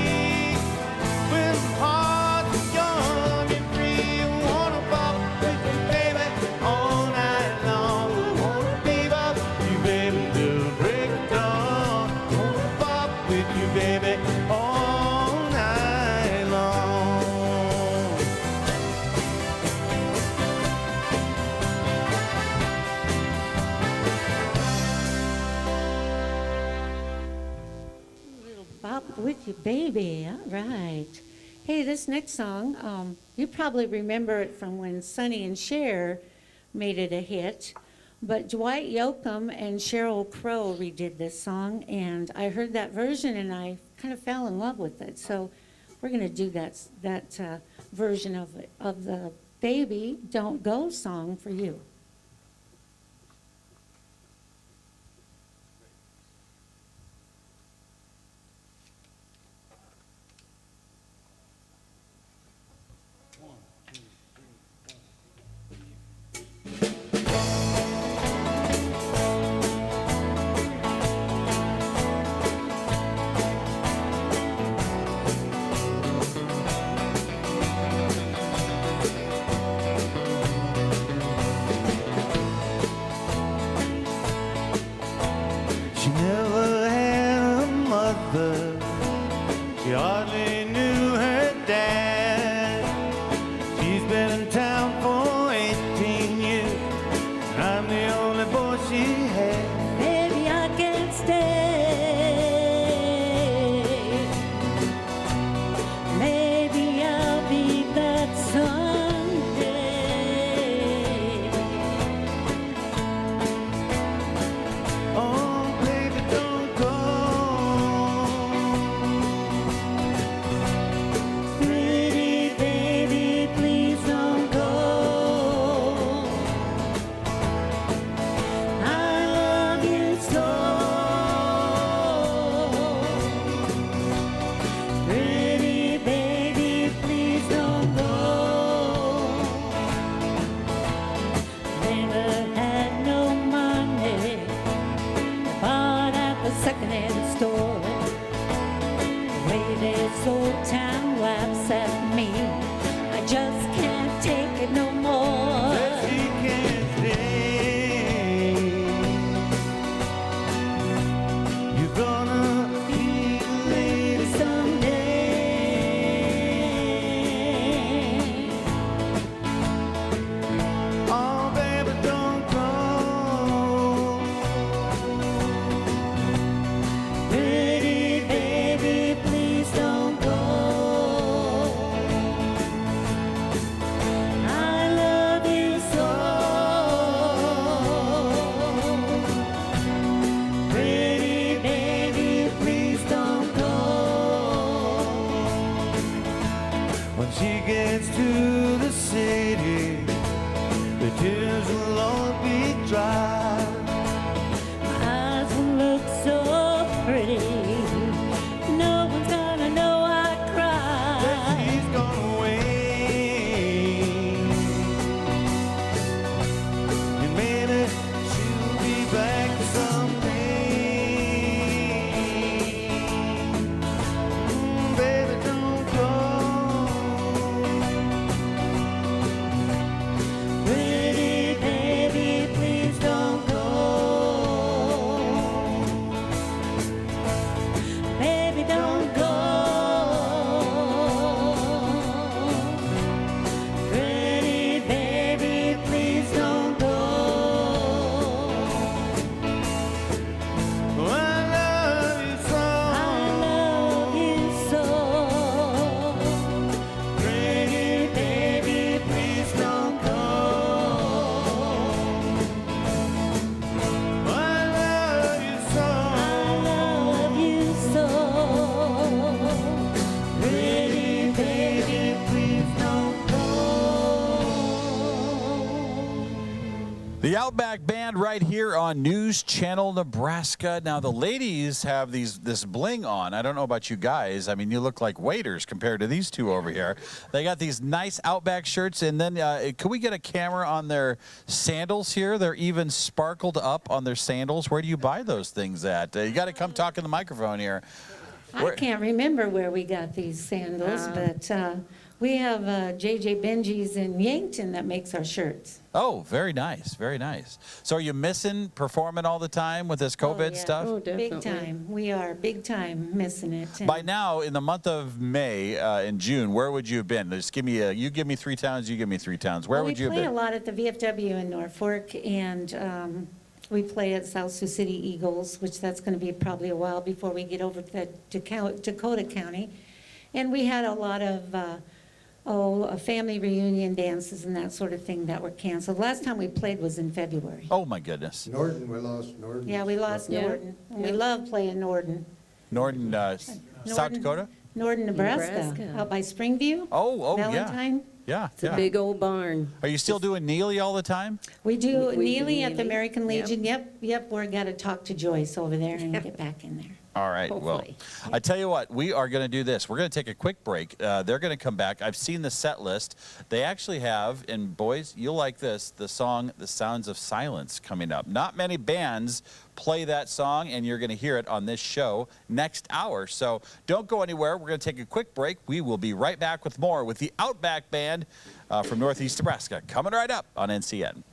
when hearts were young and free. I wanna pop with you, baby, all night long. I wanna keep up you, baby, till the break of dawn. Wanna pop with you, baby, all night long. Little bop with you, baby. All right. Hey, this next song, you probably remember it from when Sonny and Cher made it a hit. But Dwight Yoakam and Sheryl Crow redid this song, and I heard that version and I kind of fell in love with it. So we're going to do that version of the Baby Don't Go song for you. The OutBack Band right here on News Channel Nebraska. Now, the ladies have this bling on. I don't know about you guys. I mean, you look like waiters compared to these two over here. They got these nice OutBack shirts, and then can we get a camera on their sandals here? They're even sparkled up on their sandals. Where do you buy those things at? You got to come talk in the microphone here. I can't remember where we got these sandals, but we have J.J. Benji's in Yankton that makes our shirts. Oh, very nice, very nice. So are you missing performing all the time with this COVID stuff? Oh, definitely. Big time. We are big time missing it. And By now, in the month of May and June, where would you have been? Just give me you give me 3 towns, you give me 3 towns. Where would you have We play been? a lot at the VFW in Norfolk, and we play at South Sioux City Eagles, which that's going to be probably a while before we get over to Dakota County. And we had a lot of family reunion dances and that sort of thing that were canceled. Last time we played was in February. Oh, my goodness. Norden, we lost Norden. Yeah, we lost Yeah. Norden. And we love playing Norden. Norton, South Norden. Dakota? Norden, Nebraska, Nebraska. out by Springview. Oh, yeah. Valentine. Yeah, It's a big old barn. Are you still doing Neely all the time? We do We do Neely at the Neely. American Yep. Legion. Yep. We're got to talk to Joyce over there and get back in there. All right, Hopefully. well, I tell you what, we are going to do this. We're going to take a quick break. They're going to come back. I've seen the set list. They actually have, and boys, you'll like this, the song The Sounds of Silence coming up. Not many bands play that song, and you're going to hear it on this show next hour. So don't go anywhere. We're going to take a quick break. We will be right back with more with the OutBack Band from Northeast Nebraska. Coming right up on NCN.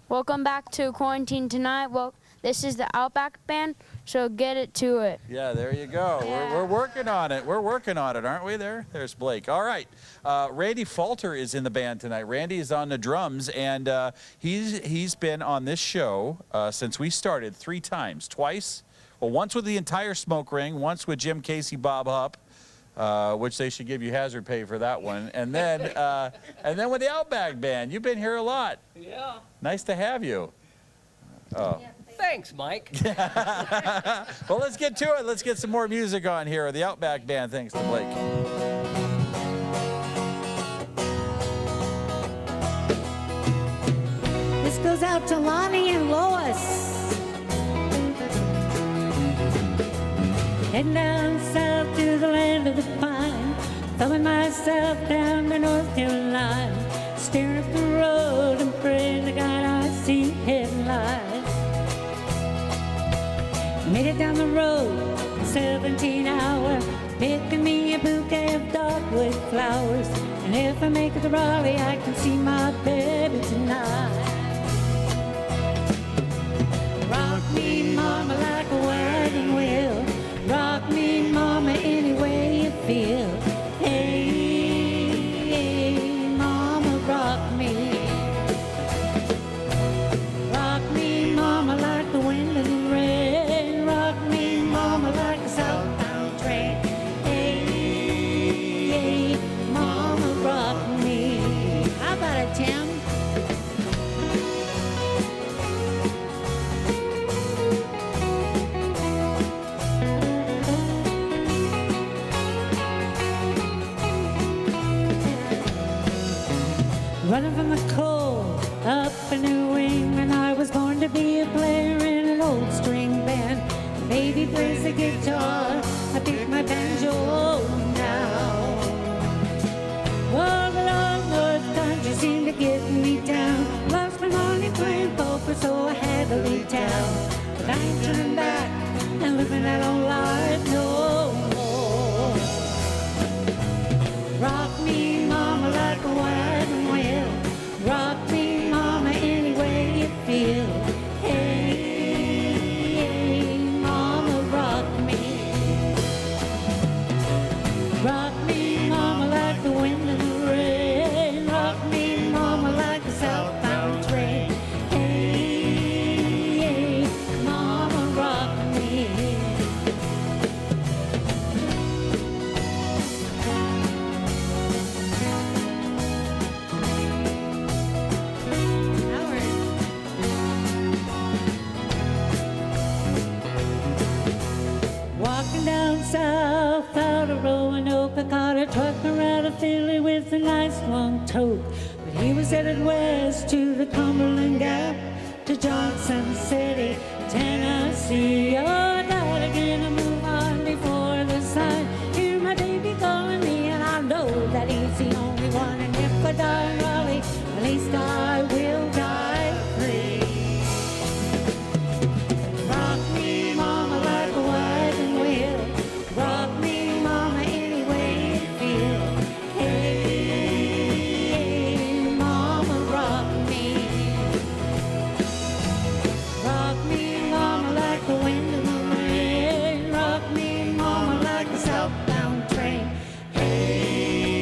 Welcome back to Quarantine Tonight. Well, this is the OutBack Band, so get it to it. Yeah, there you go. Yeah. We're working on it. We're working on it, aren't we? There's Blake. All right. Randy Falter is in the band tonight. Randy is on the drums, and he's been on this show since we started 3 times. Twice. Well, once with the entire Smoke Ring, once with Jim Casey, Bob Hupp, which they should give you hazard pay for that one, and then with the OutBack Band. You've been here a lot. Yeah. Nice to have you. Oh. Thanks, Mike. Well, let's get to it. Let's get some more music on here. The OutBack Band, thanks to Blake. This goes out to Lonnie and Lois. Heading down south to the land of the pine, thumbing myself down to North Carolina, staring up the road and praying to God I see headlights. Made it down the road, 17 hours, picking me a bouquet of dogwood flowers. And if I make it to Raleigh, I can see my baby tonight. Rock me, mama, like a wagon wheel. Rock me, mama, any way you feel. Hey, mama, rock me. Rock me, mama, like the wind and the rain. Rock me, mama, like a southbound train. Hey, mama, rock me. How about it, Tim? Running from the cold, up a new England. I was born to be a player in an old string band. Baby plays the guitar, I pick my banjo now. Well, the long north country seemed to get me down. Lost my money playing poker, so I had to leave town. But I ain't turning back and living that old life no more. Rock me, mama, like a wagon wheel. Rock me, mama, any way you feel. Hey, mama, rock me. Rock me, mama, like the wind and the rain. Rock me, mama, like a southbound train. Hey, mama, rock me. Walking down south out of Roanoke, I caught a truck around a filly with a nice long tote. But He was headed west to the Cumberland Gap, to Johnson City, Tennessee. Oh, died again to move on before the sun. Hear my baby calling me, and I know that he's the only one. And if I die in Raleigh, at least I will die free. Rock me, mama, like a wagon wheel. Rock me, mama, any way you feel. Hey, mama, rock me. Rock me, mama, like the wind in the rain. Rock me, mama, like a southbound train. Hey,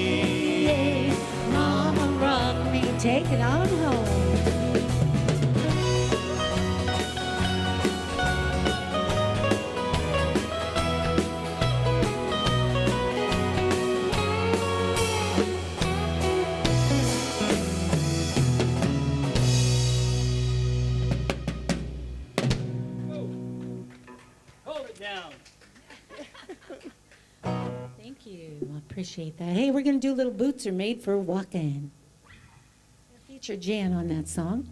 mama, rock me. Take it on home. Hold it down. Thank you. I appreciate that. Hey, we're going to do Little Boots Are Made for Walking. Feature Jan on that song.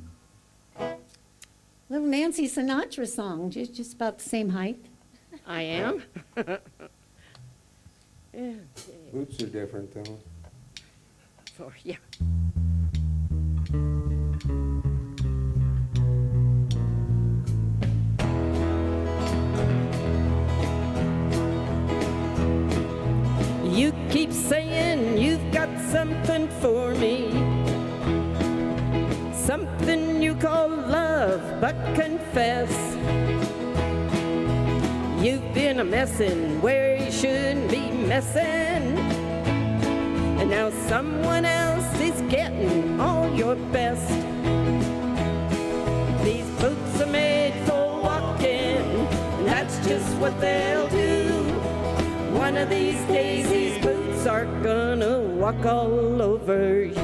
Little Nancy Sinatra song, just about the same height. I am. Yeah, Boots are different though. yeah. You keep saying you've got something for me, something you call love, but confess you've been a messin' where you shouldn't be messin', and now someone else is getting all your best. These boots are made for walking, and that's just what they'll do. One of these days, these boots are gonna walk all over you.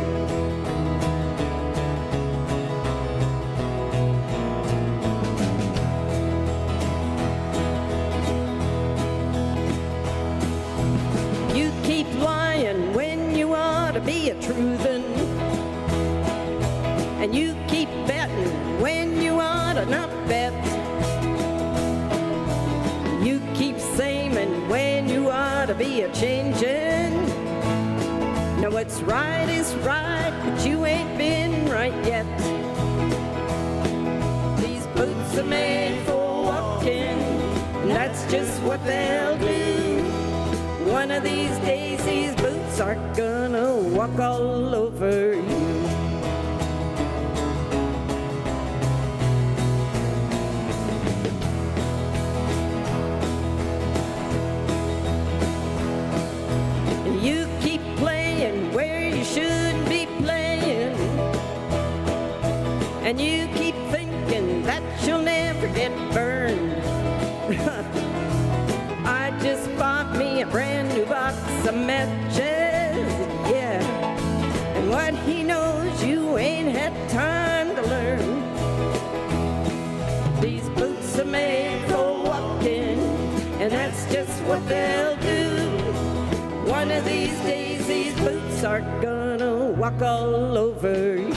You keep lying when you ought to be a truthin', and you keep betting when you ought to not bet. You keep saying when you ought to be a changin'. Now what's right is right, but you ain't been right yet. These boots are made for walking, and that's just what they'll do. One of these days, these boots are gonna walk all over you. You keep playing where you shouldn't be playing, and you keep thinking that you'll never get burned. I just bought me a brand new box of matches, yeah, and what he knows you ain't had time to learn. These boots are made for walking, and that's just what they'll do. One of these days, these boots are gonna walk all over you.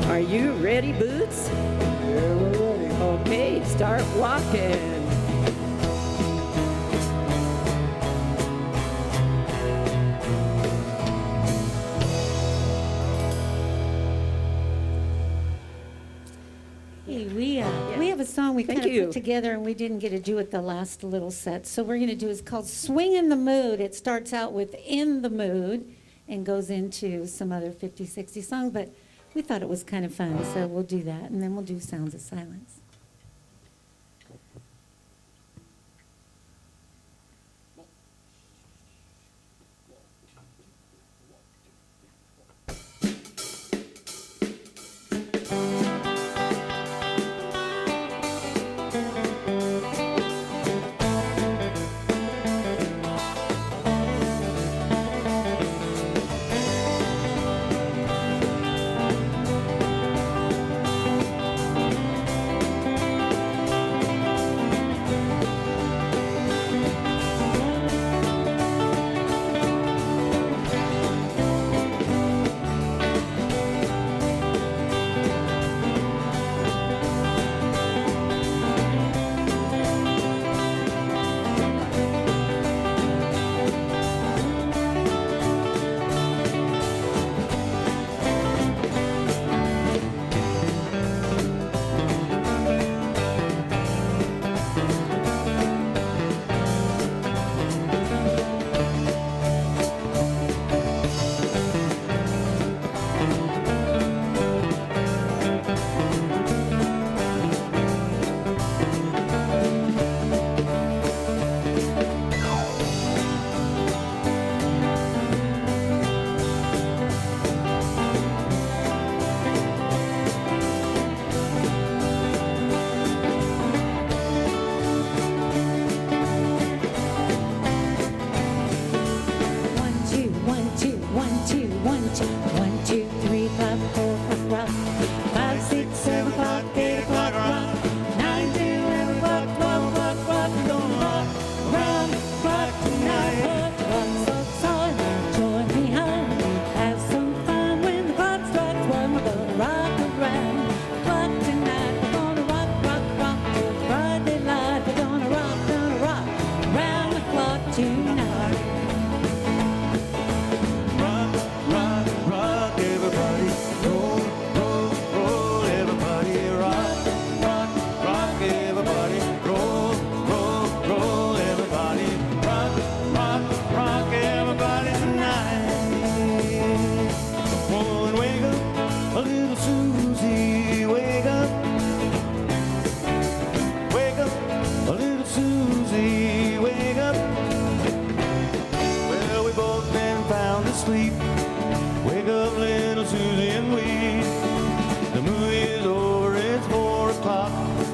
Are you ready, Boots? Yeah, we're ready. Okay, start walking. Hey, we have a song we kind Thank of you. put together and we didn't get to do it the last little set. So we're going to do it's called Swing in the Mood. It starts out with In the Mood and goes into some other 50, 60 songs, but we thought it was kind of fun, so we'll do that, and then we'll do Sounds of Silence.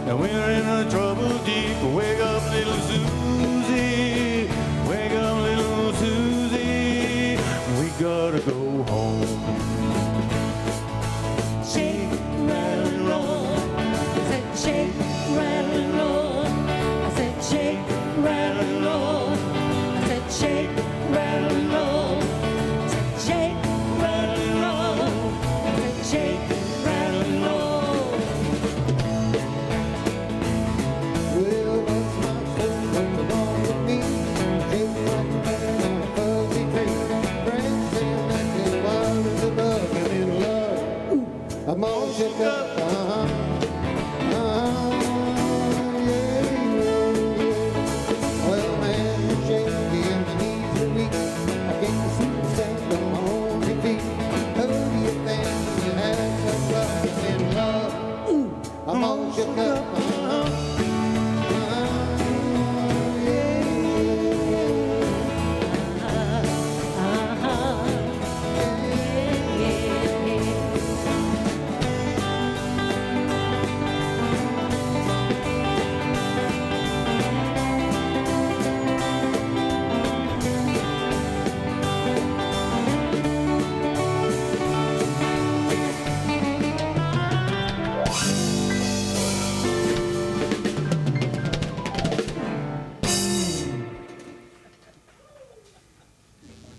and we're in a trouble deep. Wake up, little Susie, wake up, little Susie, we gotta go home. Shake, rattle, and roll. I said shake, rattle, and roll. I said shake, rattle, and roll. I said shake, rattle, and roll. I said shake, rattle, and roll. I said shake, rattle, and roll. Well, what's my soul wrong with me? Shake like a bird on a fuzzy tree. Friends saying that the wild is above and in love. Ooh, I'm all shook up. Well, man, you're shaky and my knees are weak. I can't seem to stand on my own two feet. Who do you think you had some love and in love? Ooh, I'm all shook up.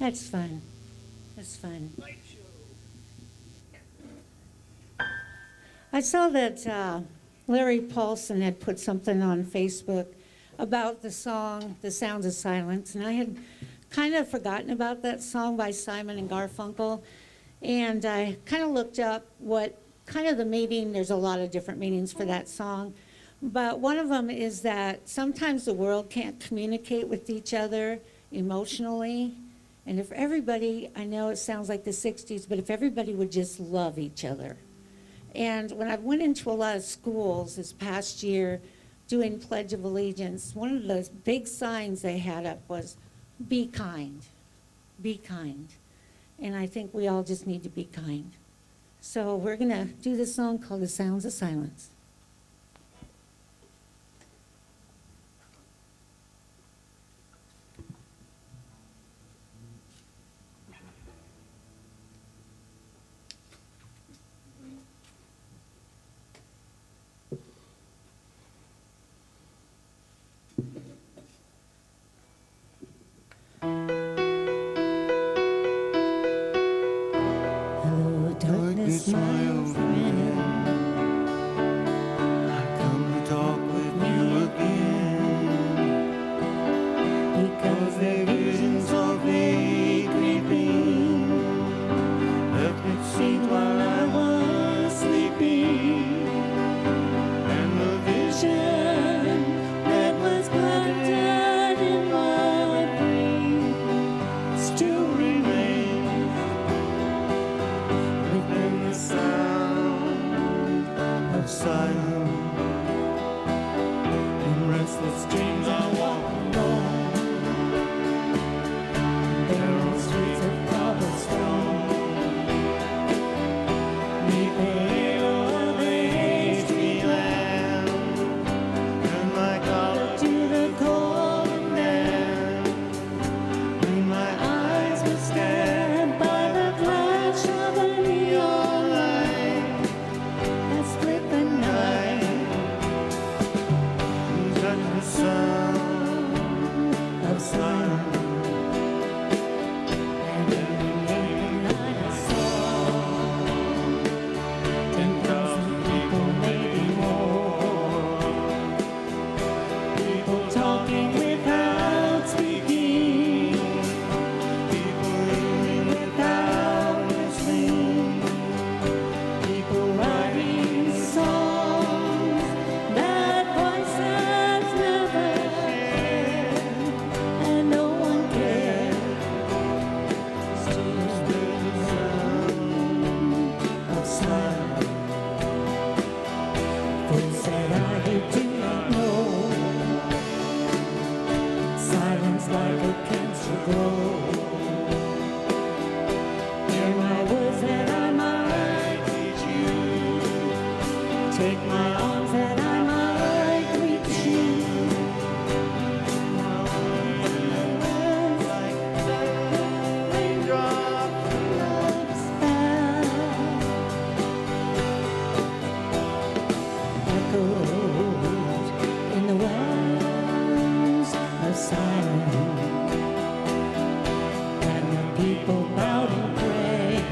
That's fun. That's fun. I saw that Larry Paulson had put something on Facebook about the song "The Sounds of Silence," and I had kind of forgotten about that song by Simon and Garfunkel, and I kind of looked up what kind of the meaning. There's a lot of different meanings for that song, but one of them is that sometimes the world can't communicate with each other emotionally. And if everybody, I know it sounds like the 60s, but if everybody would just love each other. And when I went into a lot of schools this past year doing Pledge of Allegiance, one of the big signs they had up was, be kind, be kind. And I think we all just need to be kind. So we're gonna do this song called The Sounds of Silence. Hello, darkness, my old friend. I come to talk with you again, because the visions of me creeping left me seat while I was sleeping, and the vision that was planted in my brain still remains within the sound of silence. In restless dreams I walk alone, narrow streets of cobblestone, neath the halo of a street lamp, turn my collar to the cold land, when my eyes were stabbed by the flash of a neon light that split the night and touched the sound of silence. And in the midnight I saw 10,000 people, maybe more, people talking without speaking, people hearing without listening, people writing songs that voices never shared, and no one cared. Still the sound of silence. Voice that I do not know, silence like a cancer grows. Hear my words that I might teach you, take my arms that I might echoed in the wells of silence, and the people bowed and prayed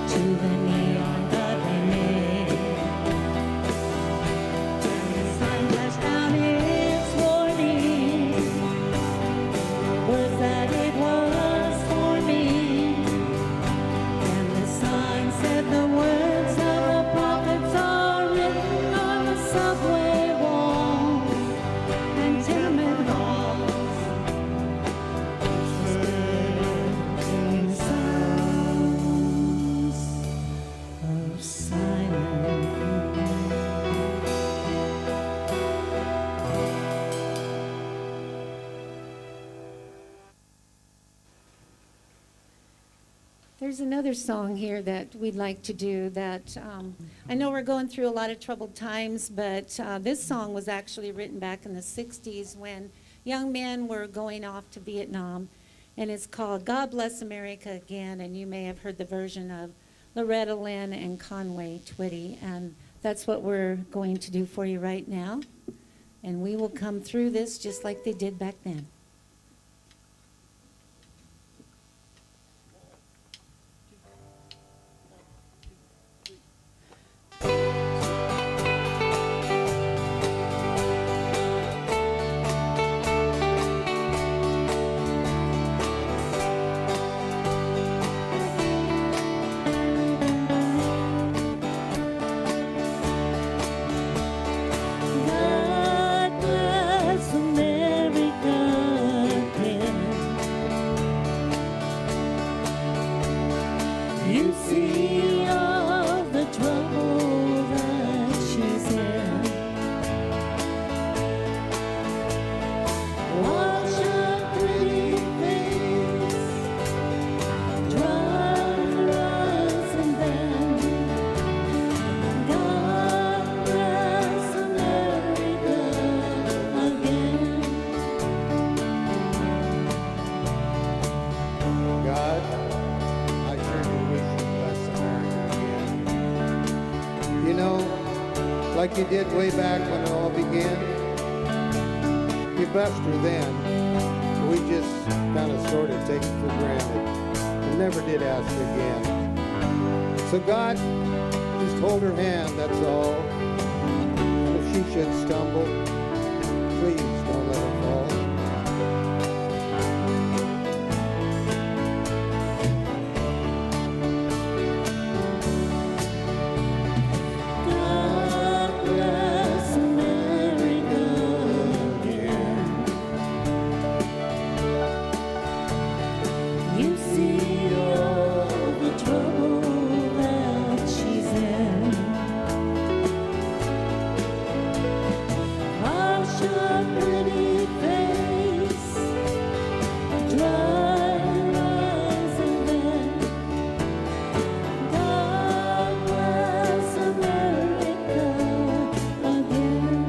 to the neon god they made. And the sun flashed out its warning words that it was for me. And the sign said the words of the prophets are written on the subway walls and tenement halls, spreading sounds of silence. There's another song here that we'd like to do that I know we're going through a lot of troubled times, but this song was actually written back in the 60s when young men were going off to Vietnam, and it's called God Bless America Again, and you may have heard the version of Loretta Lynn and Conway Twitty, and that's what we're going to do for you right now, and we will come through this just like they did back then. God bless America again. You see all the trouble that she's in. Watch her pretty face, dry her eyes and then God bless America again. God, I certainly wish you bless America again. You know, like you did way back when it all began, you blessed her then. We just kind of sort of take it for granted and never did ask again. So God, just hold her hand, that's all. And if she should stumble, please don't let her fall. God bless America again. You see all the trouble that she's in. Wash her pretty face, dry her eyes and then God bless America again.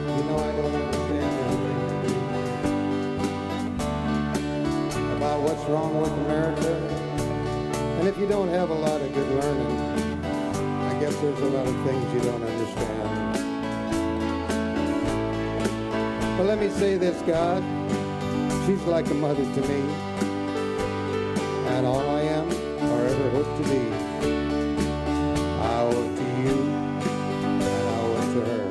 You know, I don't understand everything about what's wrong with America. And if you don't have a lot of good learning, I guess there's a lot of things you don't understand. But let me say this, God, she's like a mother to me. And all I am or ever hope to be, I owe it to you and I owe it to her.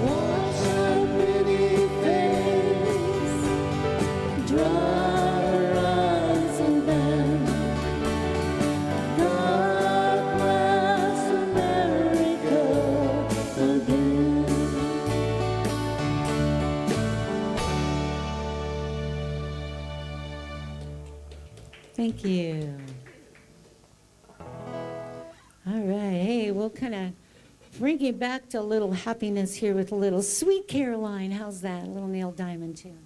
Wash her pretty face, dry her eyes and then God bless America again. Thank you. All right, hey, we'll kind of bring it back to a little happiness here with a little Sweet Caroline. How's that? A little Neil Diamond tune.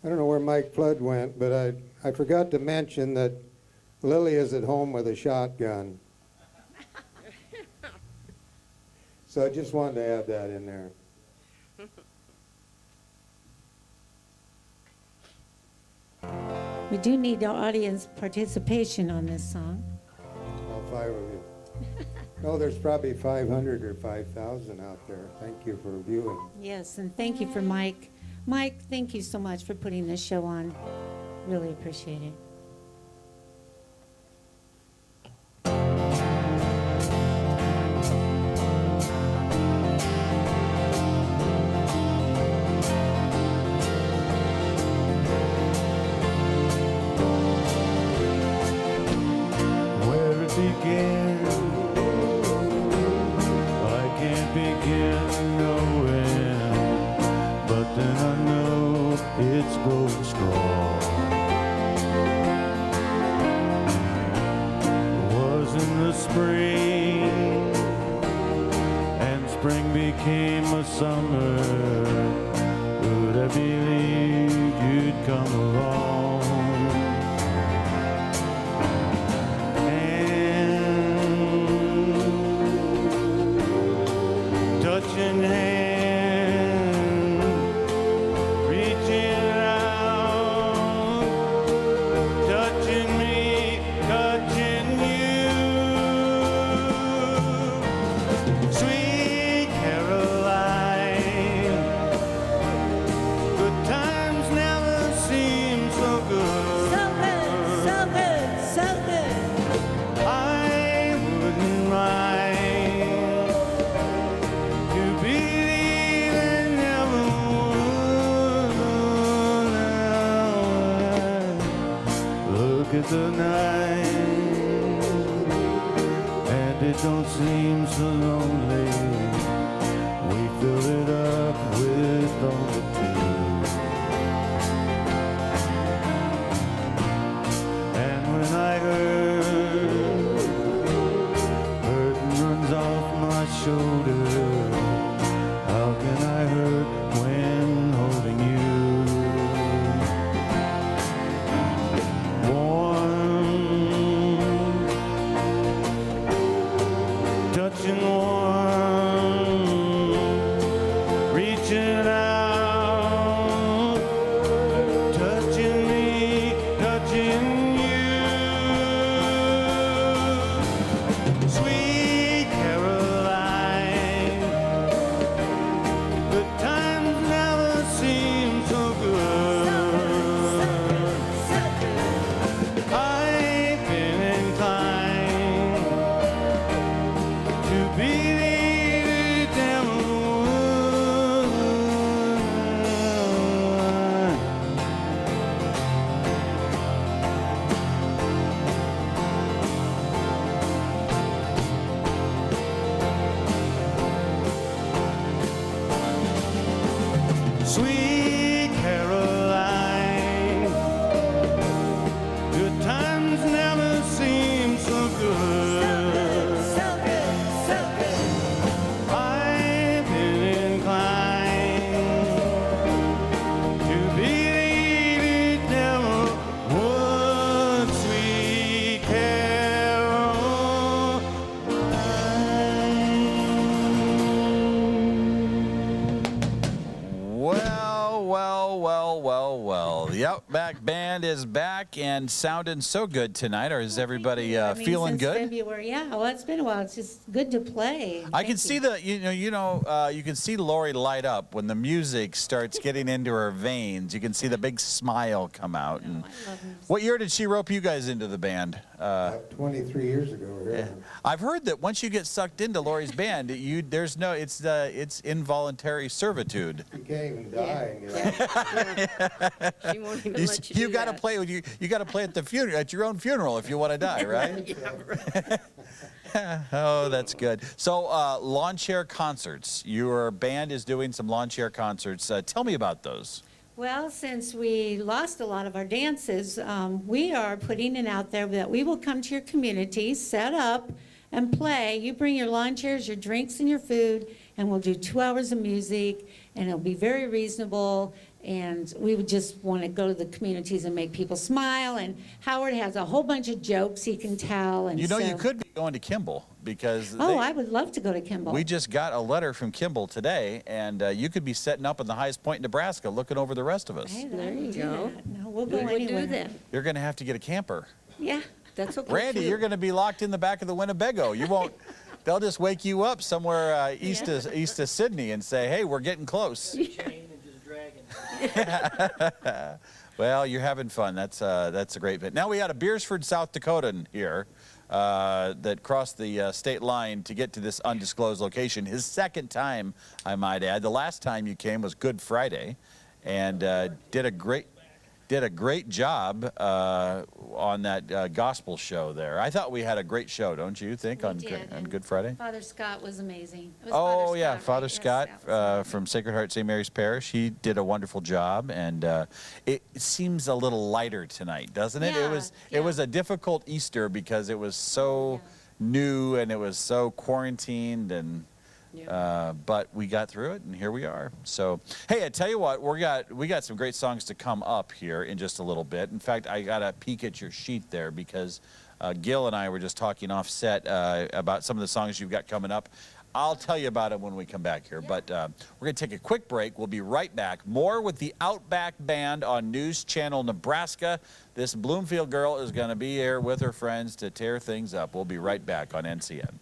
I don't know where Mike Flood went, but I forgot to mention that Lily is at home with a shotgun. So I just wanted to add that in there. We do need audience participation on this song. All 5 of you. No, there's probably 500 or 5,000 out there. Thank you for viewing. Yes, and thank you for Mike. Mike, thank you so much for putting this show on. Really appreciate it. Where it began, I can't begin knowing, but then I know it's growing strong. Was in the spring, and spring became a summer. Would I believed you'd come along? Touching hand, reaching out, touching me, touching you. Sweet Caroline, good times never seem so good. So good, so good, so good. I wouldn't mind to believe it never would. Look at the night, and it don't seem so lonely. We fill it up with all the two. And when I burden runs off my shoulder, how can I hurt when holding you? Warm, touching warm, reaching out, touching me, touching you. Sweet Caroline, the times never seem so good. I've been inclined to believe it never would. Sweet Caroline, good times never seem so good. So good, so good. I've been inclined to believe it never would. Sweet Caroline. Well. The Outback Band is back and sounding so good tonight. Or is everybody I mean, feeling since good? February, yeah. Well, it's been a while. It's just good to play. I can see you can see Lori light up when the music starts getting into her veins. You can see the big smile come out. And I love music. what year did she rope you guys into the band? 23 years ago here. I've heard that once you get sucked into Lori's band, it's involuntary servitude. You can't even die. She won't even let you You do got to that. play you got to play at your own funeral if you want to die, right? Oh, that's good. So, lawn chair concerts. Your band is doing some lawn chair concerts. Tell me about those. Well, since we lost a lot of our dances, we are putting it out there that we will come to your community, set up, and play. You bring your lawn chairs, your drinks, and your food, and we'll do 2 hours of music. and it'll be very reasonable, and we would just want to go to the communities and make people smile, and Howard has a whole bunch of jokes he can tell. And You know, so, you could be going to Kimball because I would love to go to Kimball. we just got a letter from Kimball today, and you could be setting up in the highest point in Nebraska looking over the rest of us. Hey, There you do go. that. No, we'll go We would anywhere. do that. You're going to have to get a camper. Yeah. That's okay. Randy, too. you're going to be locked in the back of the Winnebago. You won't. They'll just wake you up somewhere east of Sydney and say, "Hey, we're getting close." Well, you're having fun. That's a great bit. Now we had a Beersford, South Dakotan here that crossed the state line to get to this undisclosed location. His second time, I might add. The last time you came was Good Friday, and did a great job on that gospel show there. I thought we had a great show, don't you think, on Good Friday? Father Scott was amazing. It was Oh, yeah, Father right? Scott Yes, that was from Sacred Heart St. Mary's Parish. He did a wonderful job, and it seems a little lighter tonight, doesn't it? Yeah, It was a difficult Easter because it was so new and it was so quarantined, and but we got through it, and here we are. So, hey, I tell you what, we got some great songs to come up here in just a little bit. In fact, I got a peek at your sheet there because Gil and I were just talking off set about some of the songs you've got coming up. I'll tell you about it when we come back here, but we're going to take a quick break. We'll be right back. More with the OutBack Band on News Channel Nebraska. This Bloomfield girl is going to be here with her friends to tear things up. We'll be right back on NCN.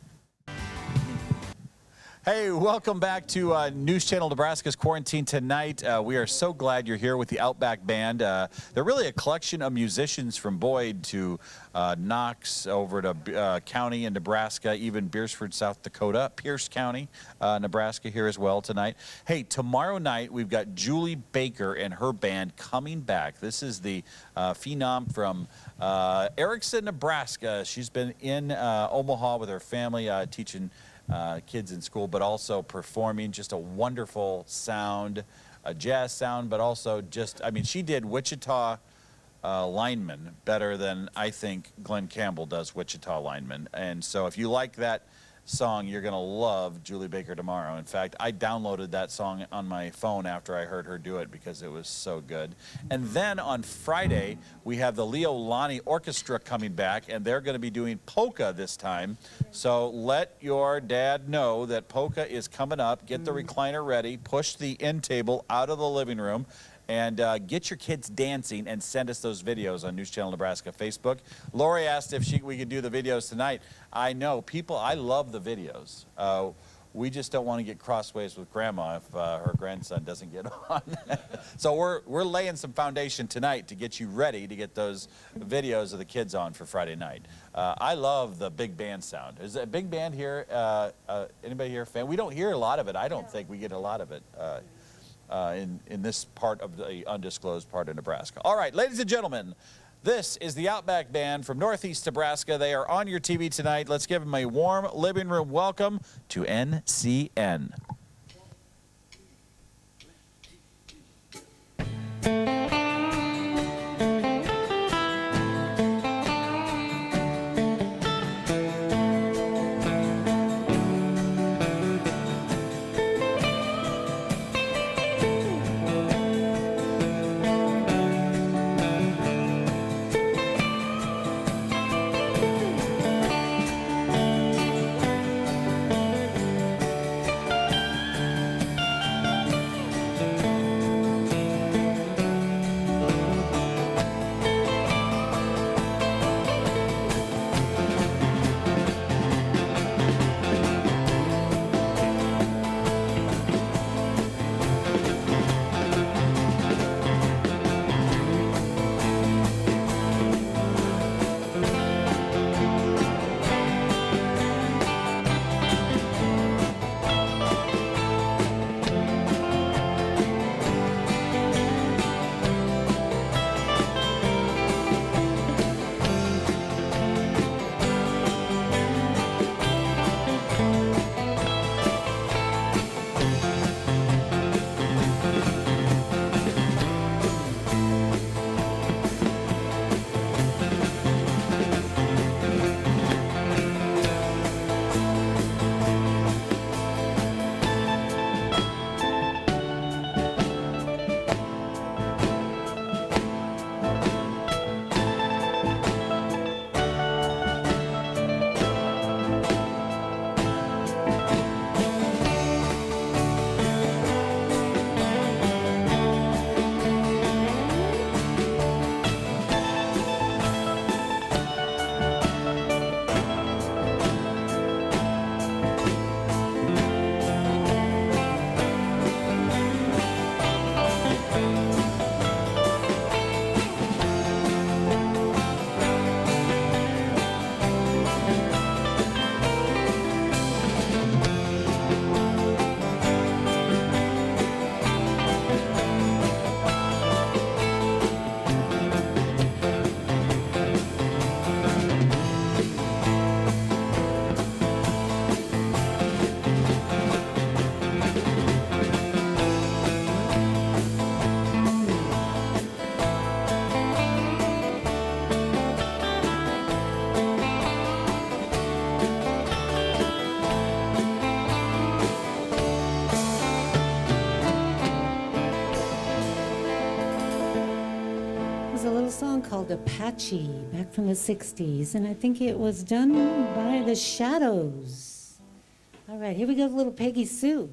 Hey, welcome back to News Channel Nebraska's Quarantine Tonight. We are so glad you're here with the OutBack Band. They're really a collection of musicians from Boyd to Knox, over to County in Nebraska, even Beersford, South Dakota, Pierce County, Nebraska here as well tonight. Hey, tomorrow night we've got Julie Baker and her band coming back. This is the phenom from Erickson, Nebraska. She's been in Omaha with her family teaching kids in school, but also performing. Just a wonderful sound, a jazz sound, but also just, I mean, she did Wichita lineman better than I think Glenn Campbell does Wichita lineman. And so if you like that song, you're going to love Julie Baker tomorrow. In fact, I downloaded that song on my phone after I heard her do it because it was so good. And then on Friday, we have the Leo Lonnie Orchestra coming back, and they're going to be doing polka this time. So let your dad know that polka is coming up. Get the recliner ready. Push the end table out of the living room. And get your kids dancing and send us those videos on News Channel Nebraska Facebook. Lori asked if we could do the videos tonight. I know, people, I love the videos. We just don't want to get crossways with Grandma if her grandson doesn't get on. So we're laying some foundation tonight to get you ready to get those videos of the kids on for Friday night. I love the big band sound. Is a big band here? Anybody here a fan? We don't hear a lot of it. I don't think we get a lot of it. In this part of the undisclosed part of Nebraska. All right, ladies and gentlemen, this is the OutBack Band from Northeast Nebraska. They are on your TV tonight. Let's give them a warm living room welcome to NCN. a little song called Apache, back from the 60s, and I think it was done by the Shadows. All right, here we go, little Peggy Sue.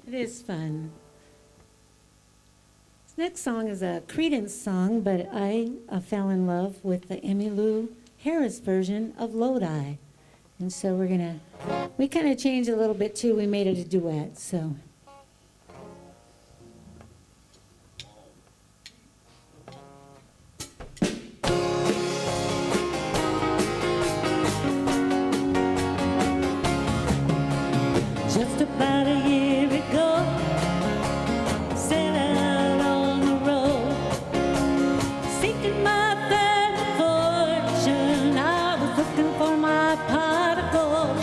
It is fun. This next song is a Creedence song, but I fell in love with the Emmylou Harris version of Lodi. And so we kind of changed a little bit too. We made it a duet, so. Just about a year ago, set out on the road, seeking my fair fortune. I was looking for my pot of gold.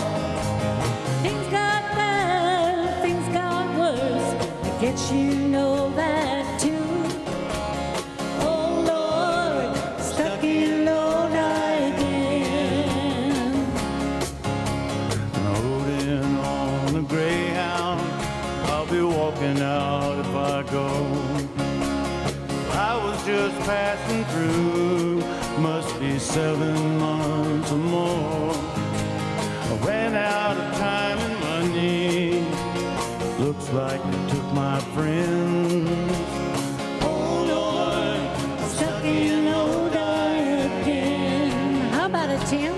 Things got bad, things got worse. I guess you know that too. Oh Lord, stuck in Lodi again. Loading on a Greyhound, I'll be walking out if I go. I was just passing through, must be 7 months or more. I ran out of time and money, looks like they took my friends. Oh Lord, I'm stuck in Lodi again. How about it, Tim?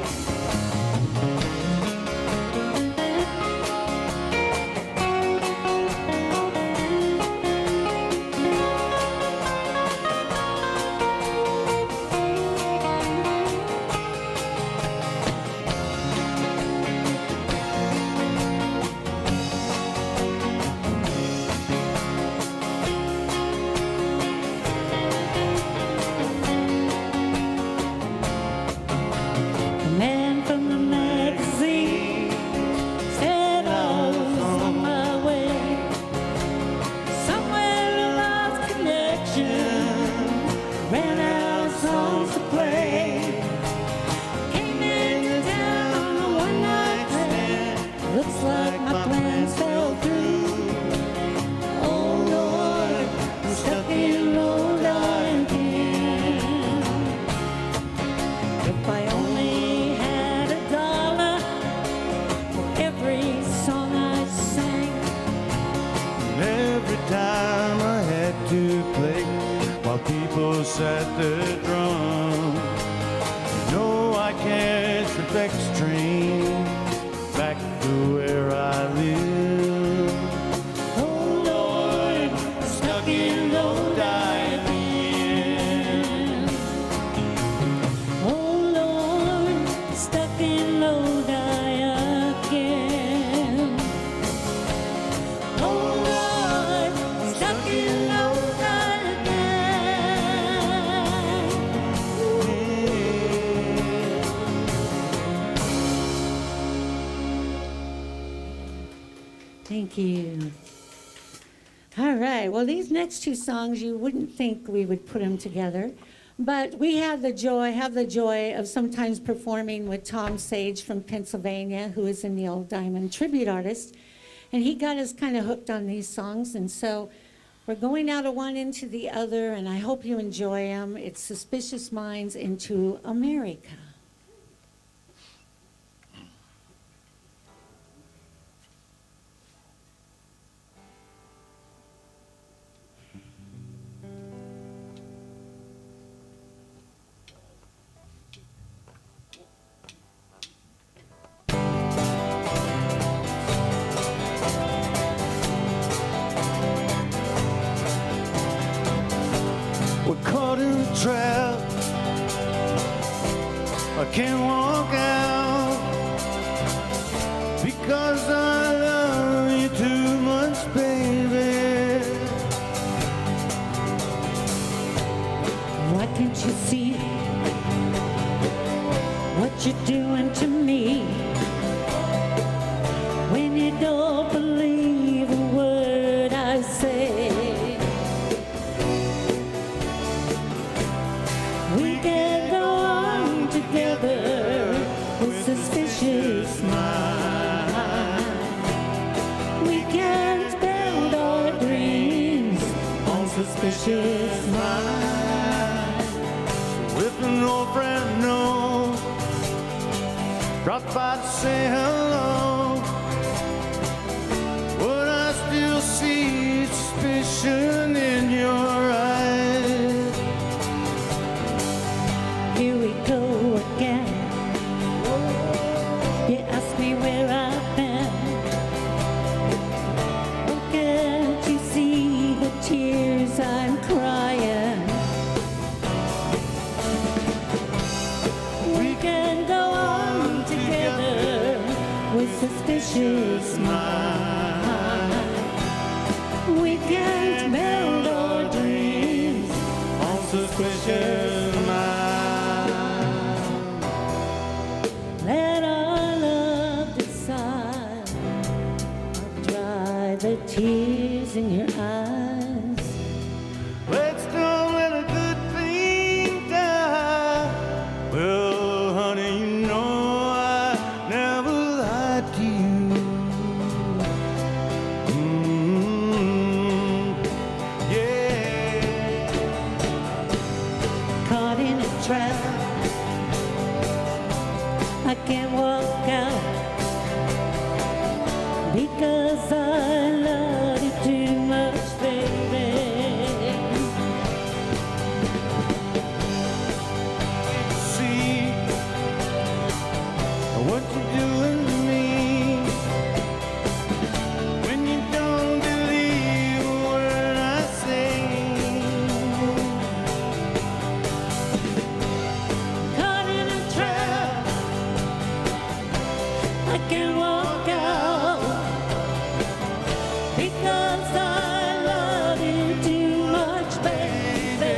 every time I had to play while people sat there drunk. No, I can't the Bex train back to where I live. Oh Lord, stuck in Lodi again. Oh Lord, stuck in Lodi again. Oh Lord, stuck in Lodi Thank you. All right. Well, these next two songs, you wouldn't think we would put them together, but we have the joy of sometimes performing with Tom Sage from Pennsylvania, who is a Neil Diamond tribute artist, and he got us kind of hooked on these songs, and so we're going out of one into the other, and I hope you enjoy them. It's Suspicious Minds into America. We're caught in a trap. I can't walk out because I love you too much, baby. Why can't you see what you're doing to me? When you don't believe a word I say, we can go on together with suspicious minds. We can't build our dreams on suspicious minds. If an old friend knows, drop by to say hello. Would I still see suspicion in your eyes? Here we go again. You ask me where I've been. Oh, can't you see the tears I'm crying? We can go on together with suspicious minds. We can't build our dreams on suspicious minds. Let our love decide. I'll dry the tears in your eyes. Let's don't let a good thing die. Well, honey, you know I never lied to you. Yeah. Caught in a trap. I can't walk out because I love you too much, baby. See what you're doing to me when you don't believe a word I say. Caught in a trap. I can't walk out because I love you too much, baby.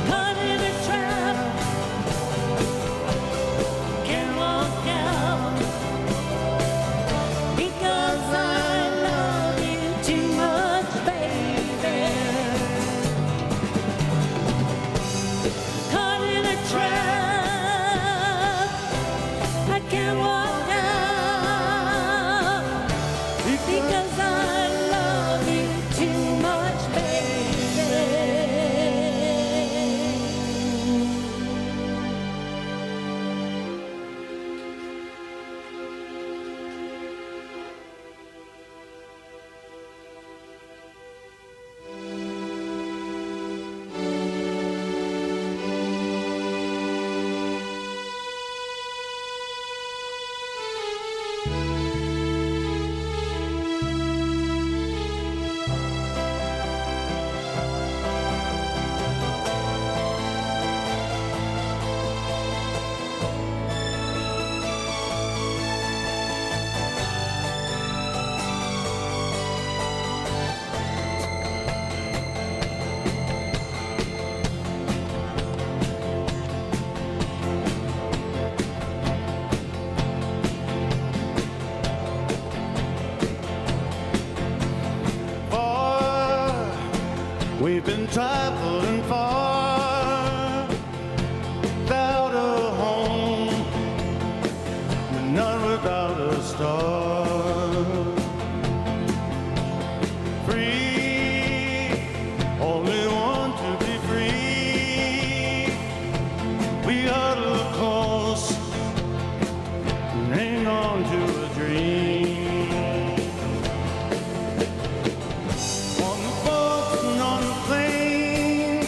Caught in a trap. Can't walk out because I love you too much, baby. Caught in a trap. I can't walk out We've been traveling far without a home, but not without a star. Free, only want to be free. We huddle close and hang on to a dream. On the boats and on the planes,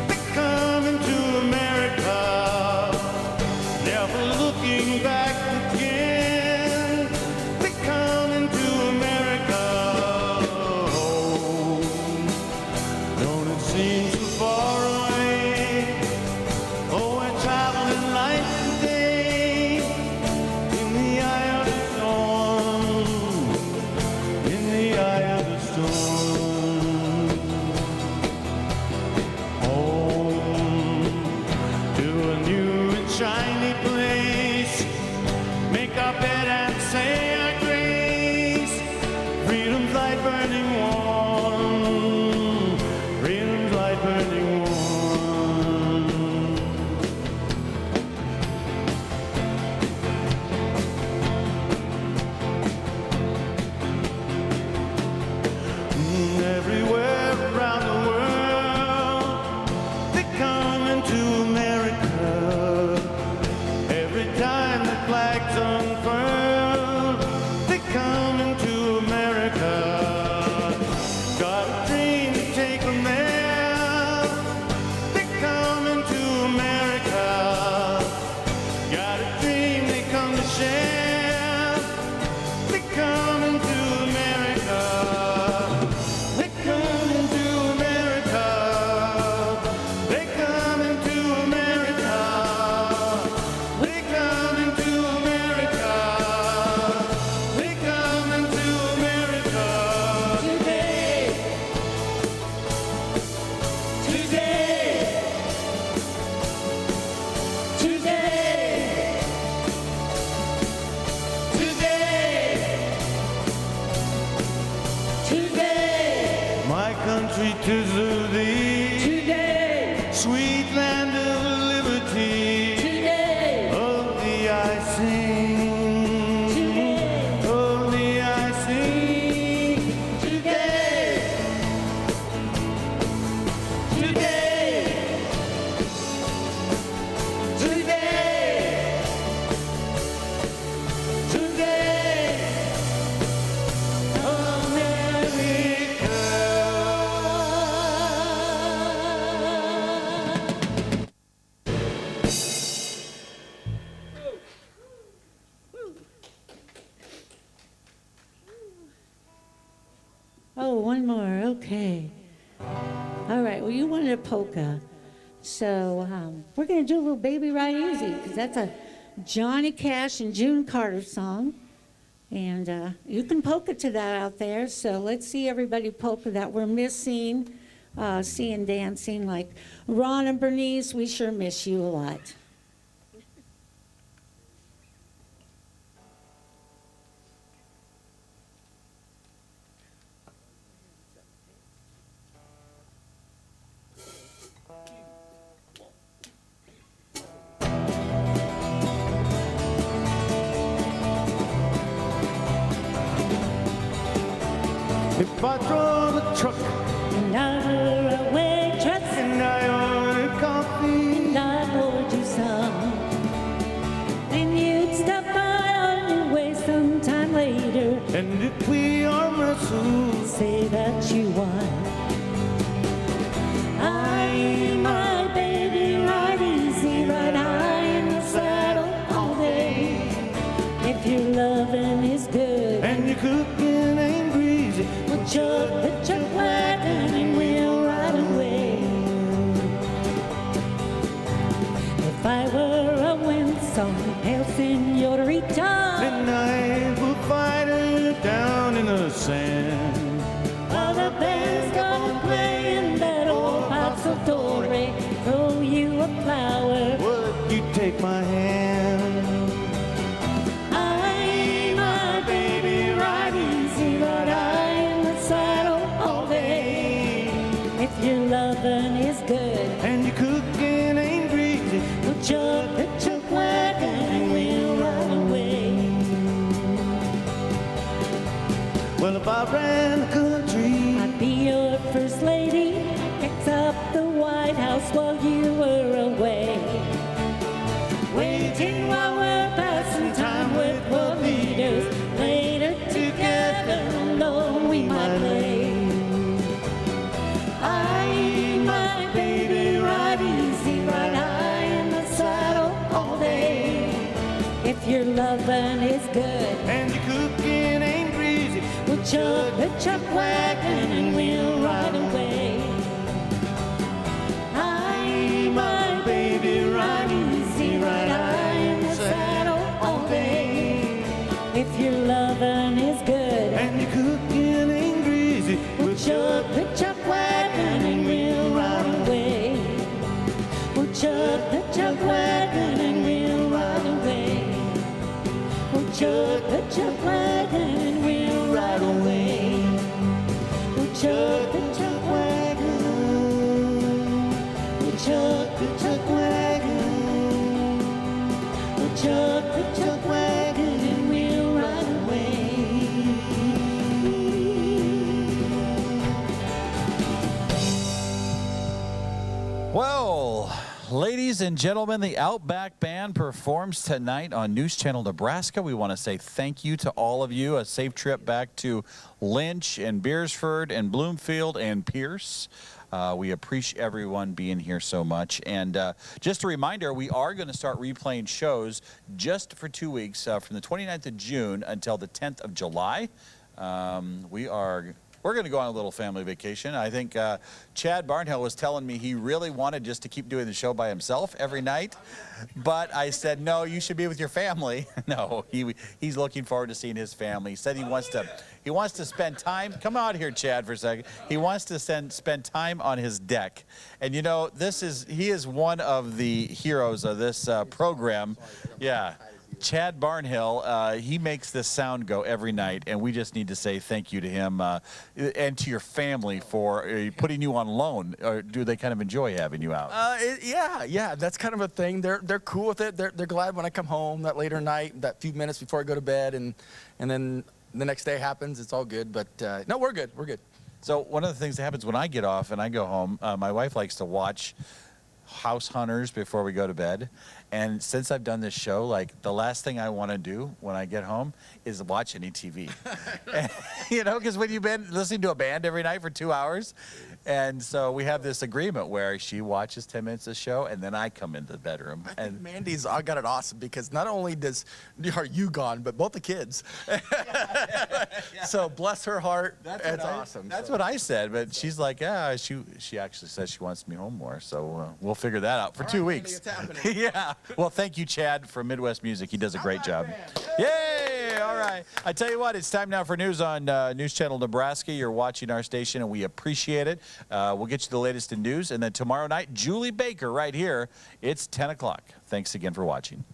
they're coming to America, never looking back again. They're coming to America. Oh, don't it seem so far away? Oh, we're traveling like today in the eye of the storm, in the eye of the storm. Home to a new and shiny place, make our bed and say our grace. Freedom's light burning warm, freedom's light burning warm. Everywhere around the world, they're coming to America. Every time the flags unfurl, they're coming to America. Got a dream to take them there. They're coming to America. Got a dream they come to share. They're coming to America. They're coming to America. They're coming to America. They're coming to America. They're coming to America today. Today. Today. Today. Today. My country, 'tis of thee. Today. Sweet land of liberty. Today. Of thee I sing. Today. Of thee I sing. Today. Today. Today. Today. Oh, one more. Okay. All right. Well, you wanted a polka. So we're going to do a little Baby Ride Easy because that's a Johnny Cash and June Carter song. And you can polka to that out there. So let's see everybody polka that we're missing, seeing dancing. Like Ron and Bernice, we sure miss you a lot. If I drove a truck And I were a waitress, and I ordered coffee, and I poured you some, then you'd stop by on your way sometime later, and if we arm wrestled, say that you won. I, my baby, ride easy, ride high in the saddle all day. If your loving is good, and your cooking ain't greasy, we'll chug the chuck wagon and we'll ride away. If I were a winsome, hail senorita, then I will fight her down in the sand. while the band's gonna play in that old Pazzatore, throw you a flower. Would you take my hand? I, my baby, ride easy, ride high in the saddle all day. If Well, if I ran the country, I'd be your first lady, fix up the White House while you were away. Waiting while we're passing time with world leaders, later together alone we might lay. I, my baby, ride easy, ride high in the saddle all day. If your lovin' is good and your cooking ain't greasy, we'll chug the chuck wagon and we'll ride away. I, my baby, ride easy, ride high in the saddle all day. If your lovin' is good and your cooking ain't greasy, we'll chug the chuck wagon and we'll ride away. We'll chug the chuck wagon and we'll ride away. We'll chug the chuck wagon and we'll ride away. We'll chug the chuck wagon. We'll chug the chuck wagon. We'll chug the chuck wagon and we'll ride away. Well, ladies and gentlemen, the Outback Band performs tonight on News Channel Nebraska. We want to say thank you to all of you. A safe trip back to Lynch and Beersford and Bloomfield and Pierce. We appreciate everyone being here so much. And just a reminder, we are going to start replaying shows just for 2 weeks from the 29th of June until the 10th of July. We're going to go on a little family vacation. I think Chad Barnhill was telling me he really wanted just to keep doing the show by himself every night. But I said, no, you should be with your family. No, he's looking forward to seeing his family. He said he wants to spend time. Come out here, Chad, for a second. He wants to spend time on his deck. And you know, he is one of the heroes of this program. Yeah. Chad Barnhill, he makes this sound go every night, and we just need to say thank you to him and to your family for putting you on loan. Or do they kind of enjoy having you out? Yeah, that's kind of a thing. They're cool with it. They're glad when I come home that later night, that few minutes before I go to bed, and then the next day happens. It's all good, but no, we're good. We're good. So one of the things that happens when I get off and I go home, my wife likes to watch House Hunters before we go to bed. And since I've done this show, like, the last thing I want to do when I get home is watch any TV. You know, because when you've been listening to a band every night for 2 hours, and so we have this agreement where she watches 10 minutes of the show, and then I come into the bedroom. I think Mandy's got it awesome because not only are you gone, but both the kids. So bless her heart. That's awesome. That's what I said, but she's like, yeah, she actually says she wants me home more, so we'll figure that out for 2 weeks. It's happening. Yeah. Well, thank you, Chad, from Midwest Music. He does a great job. Yay! All right. I tell you what, it's time now for news on News Channel Nebraska. You're watching our station, and we appreciate it. We'll get you the latest in news, and then tomorrow night, Julie Baker right here. It's 10 o'clock. Thanks again for watching.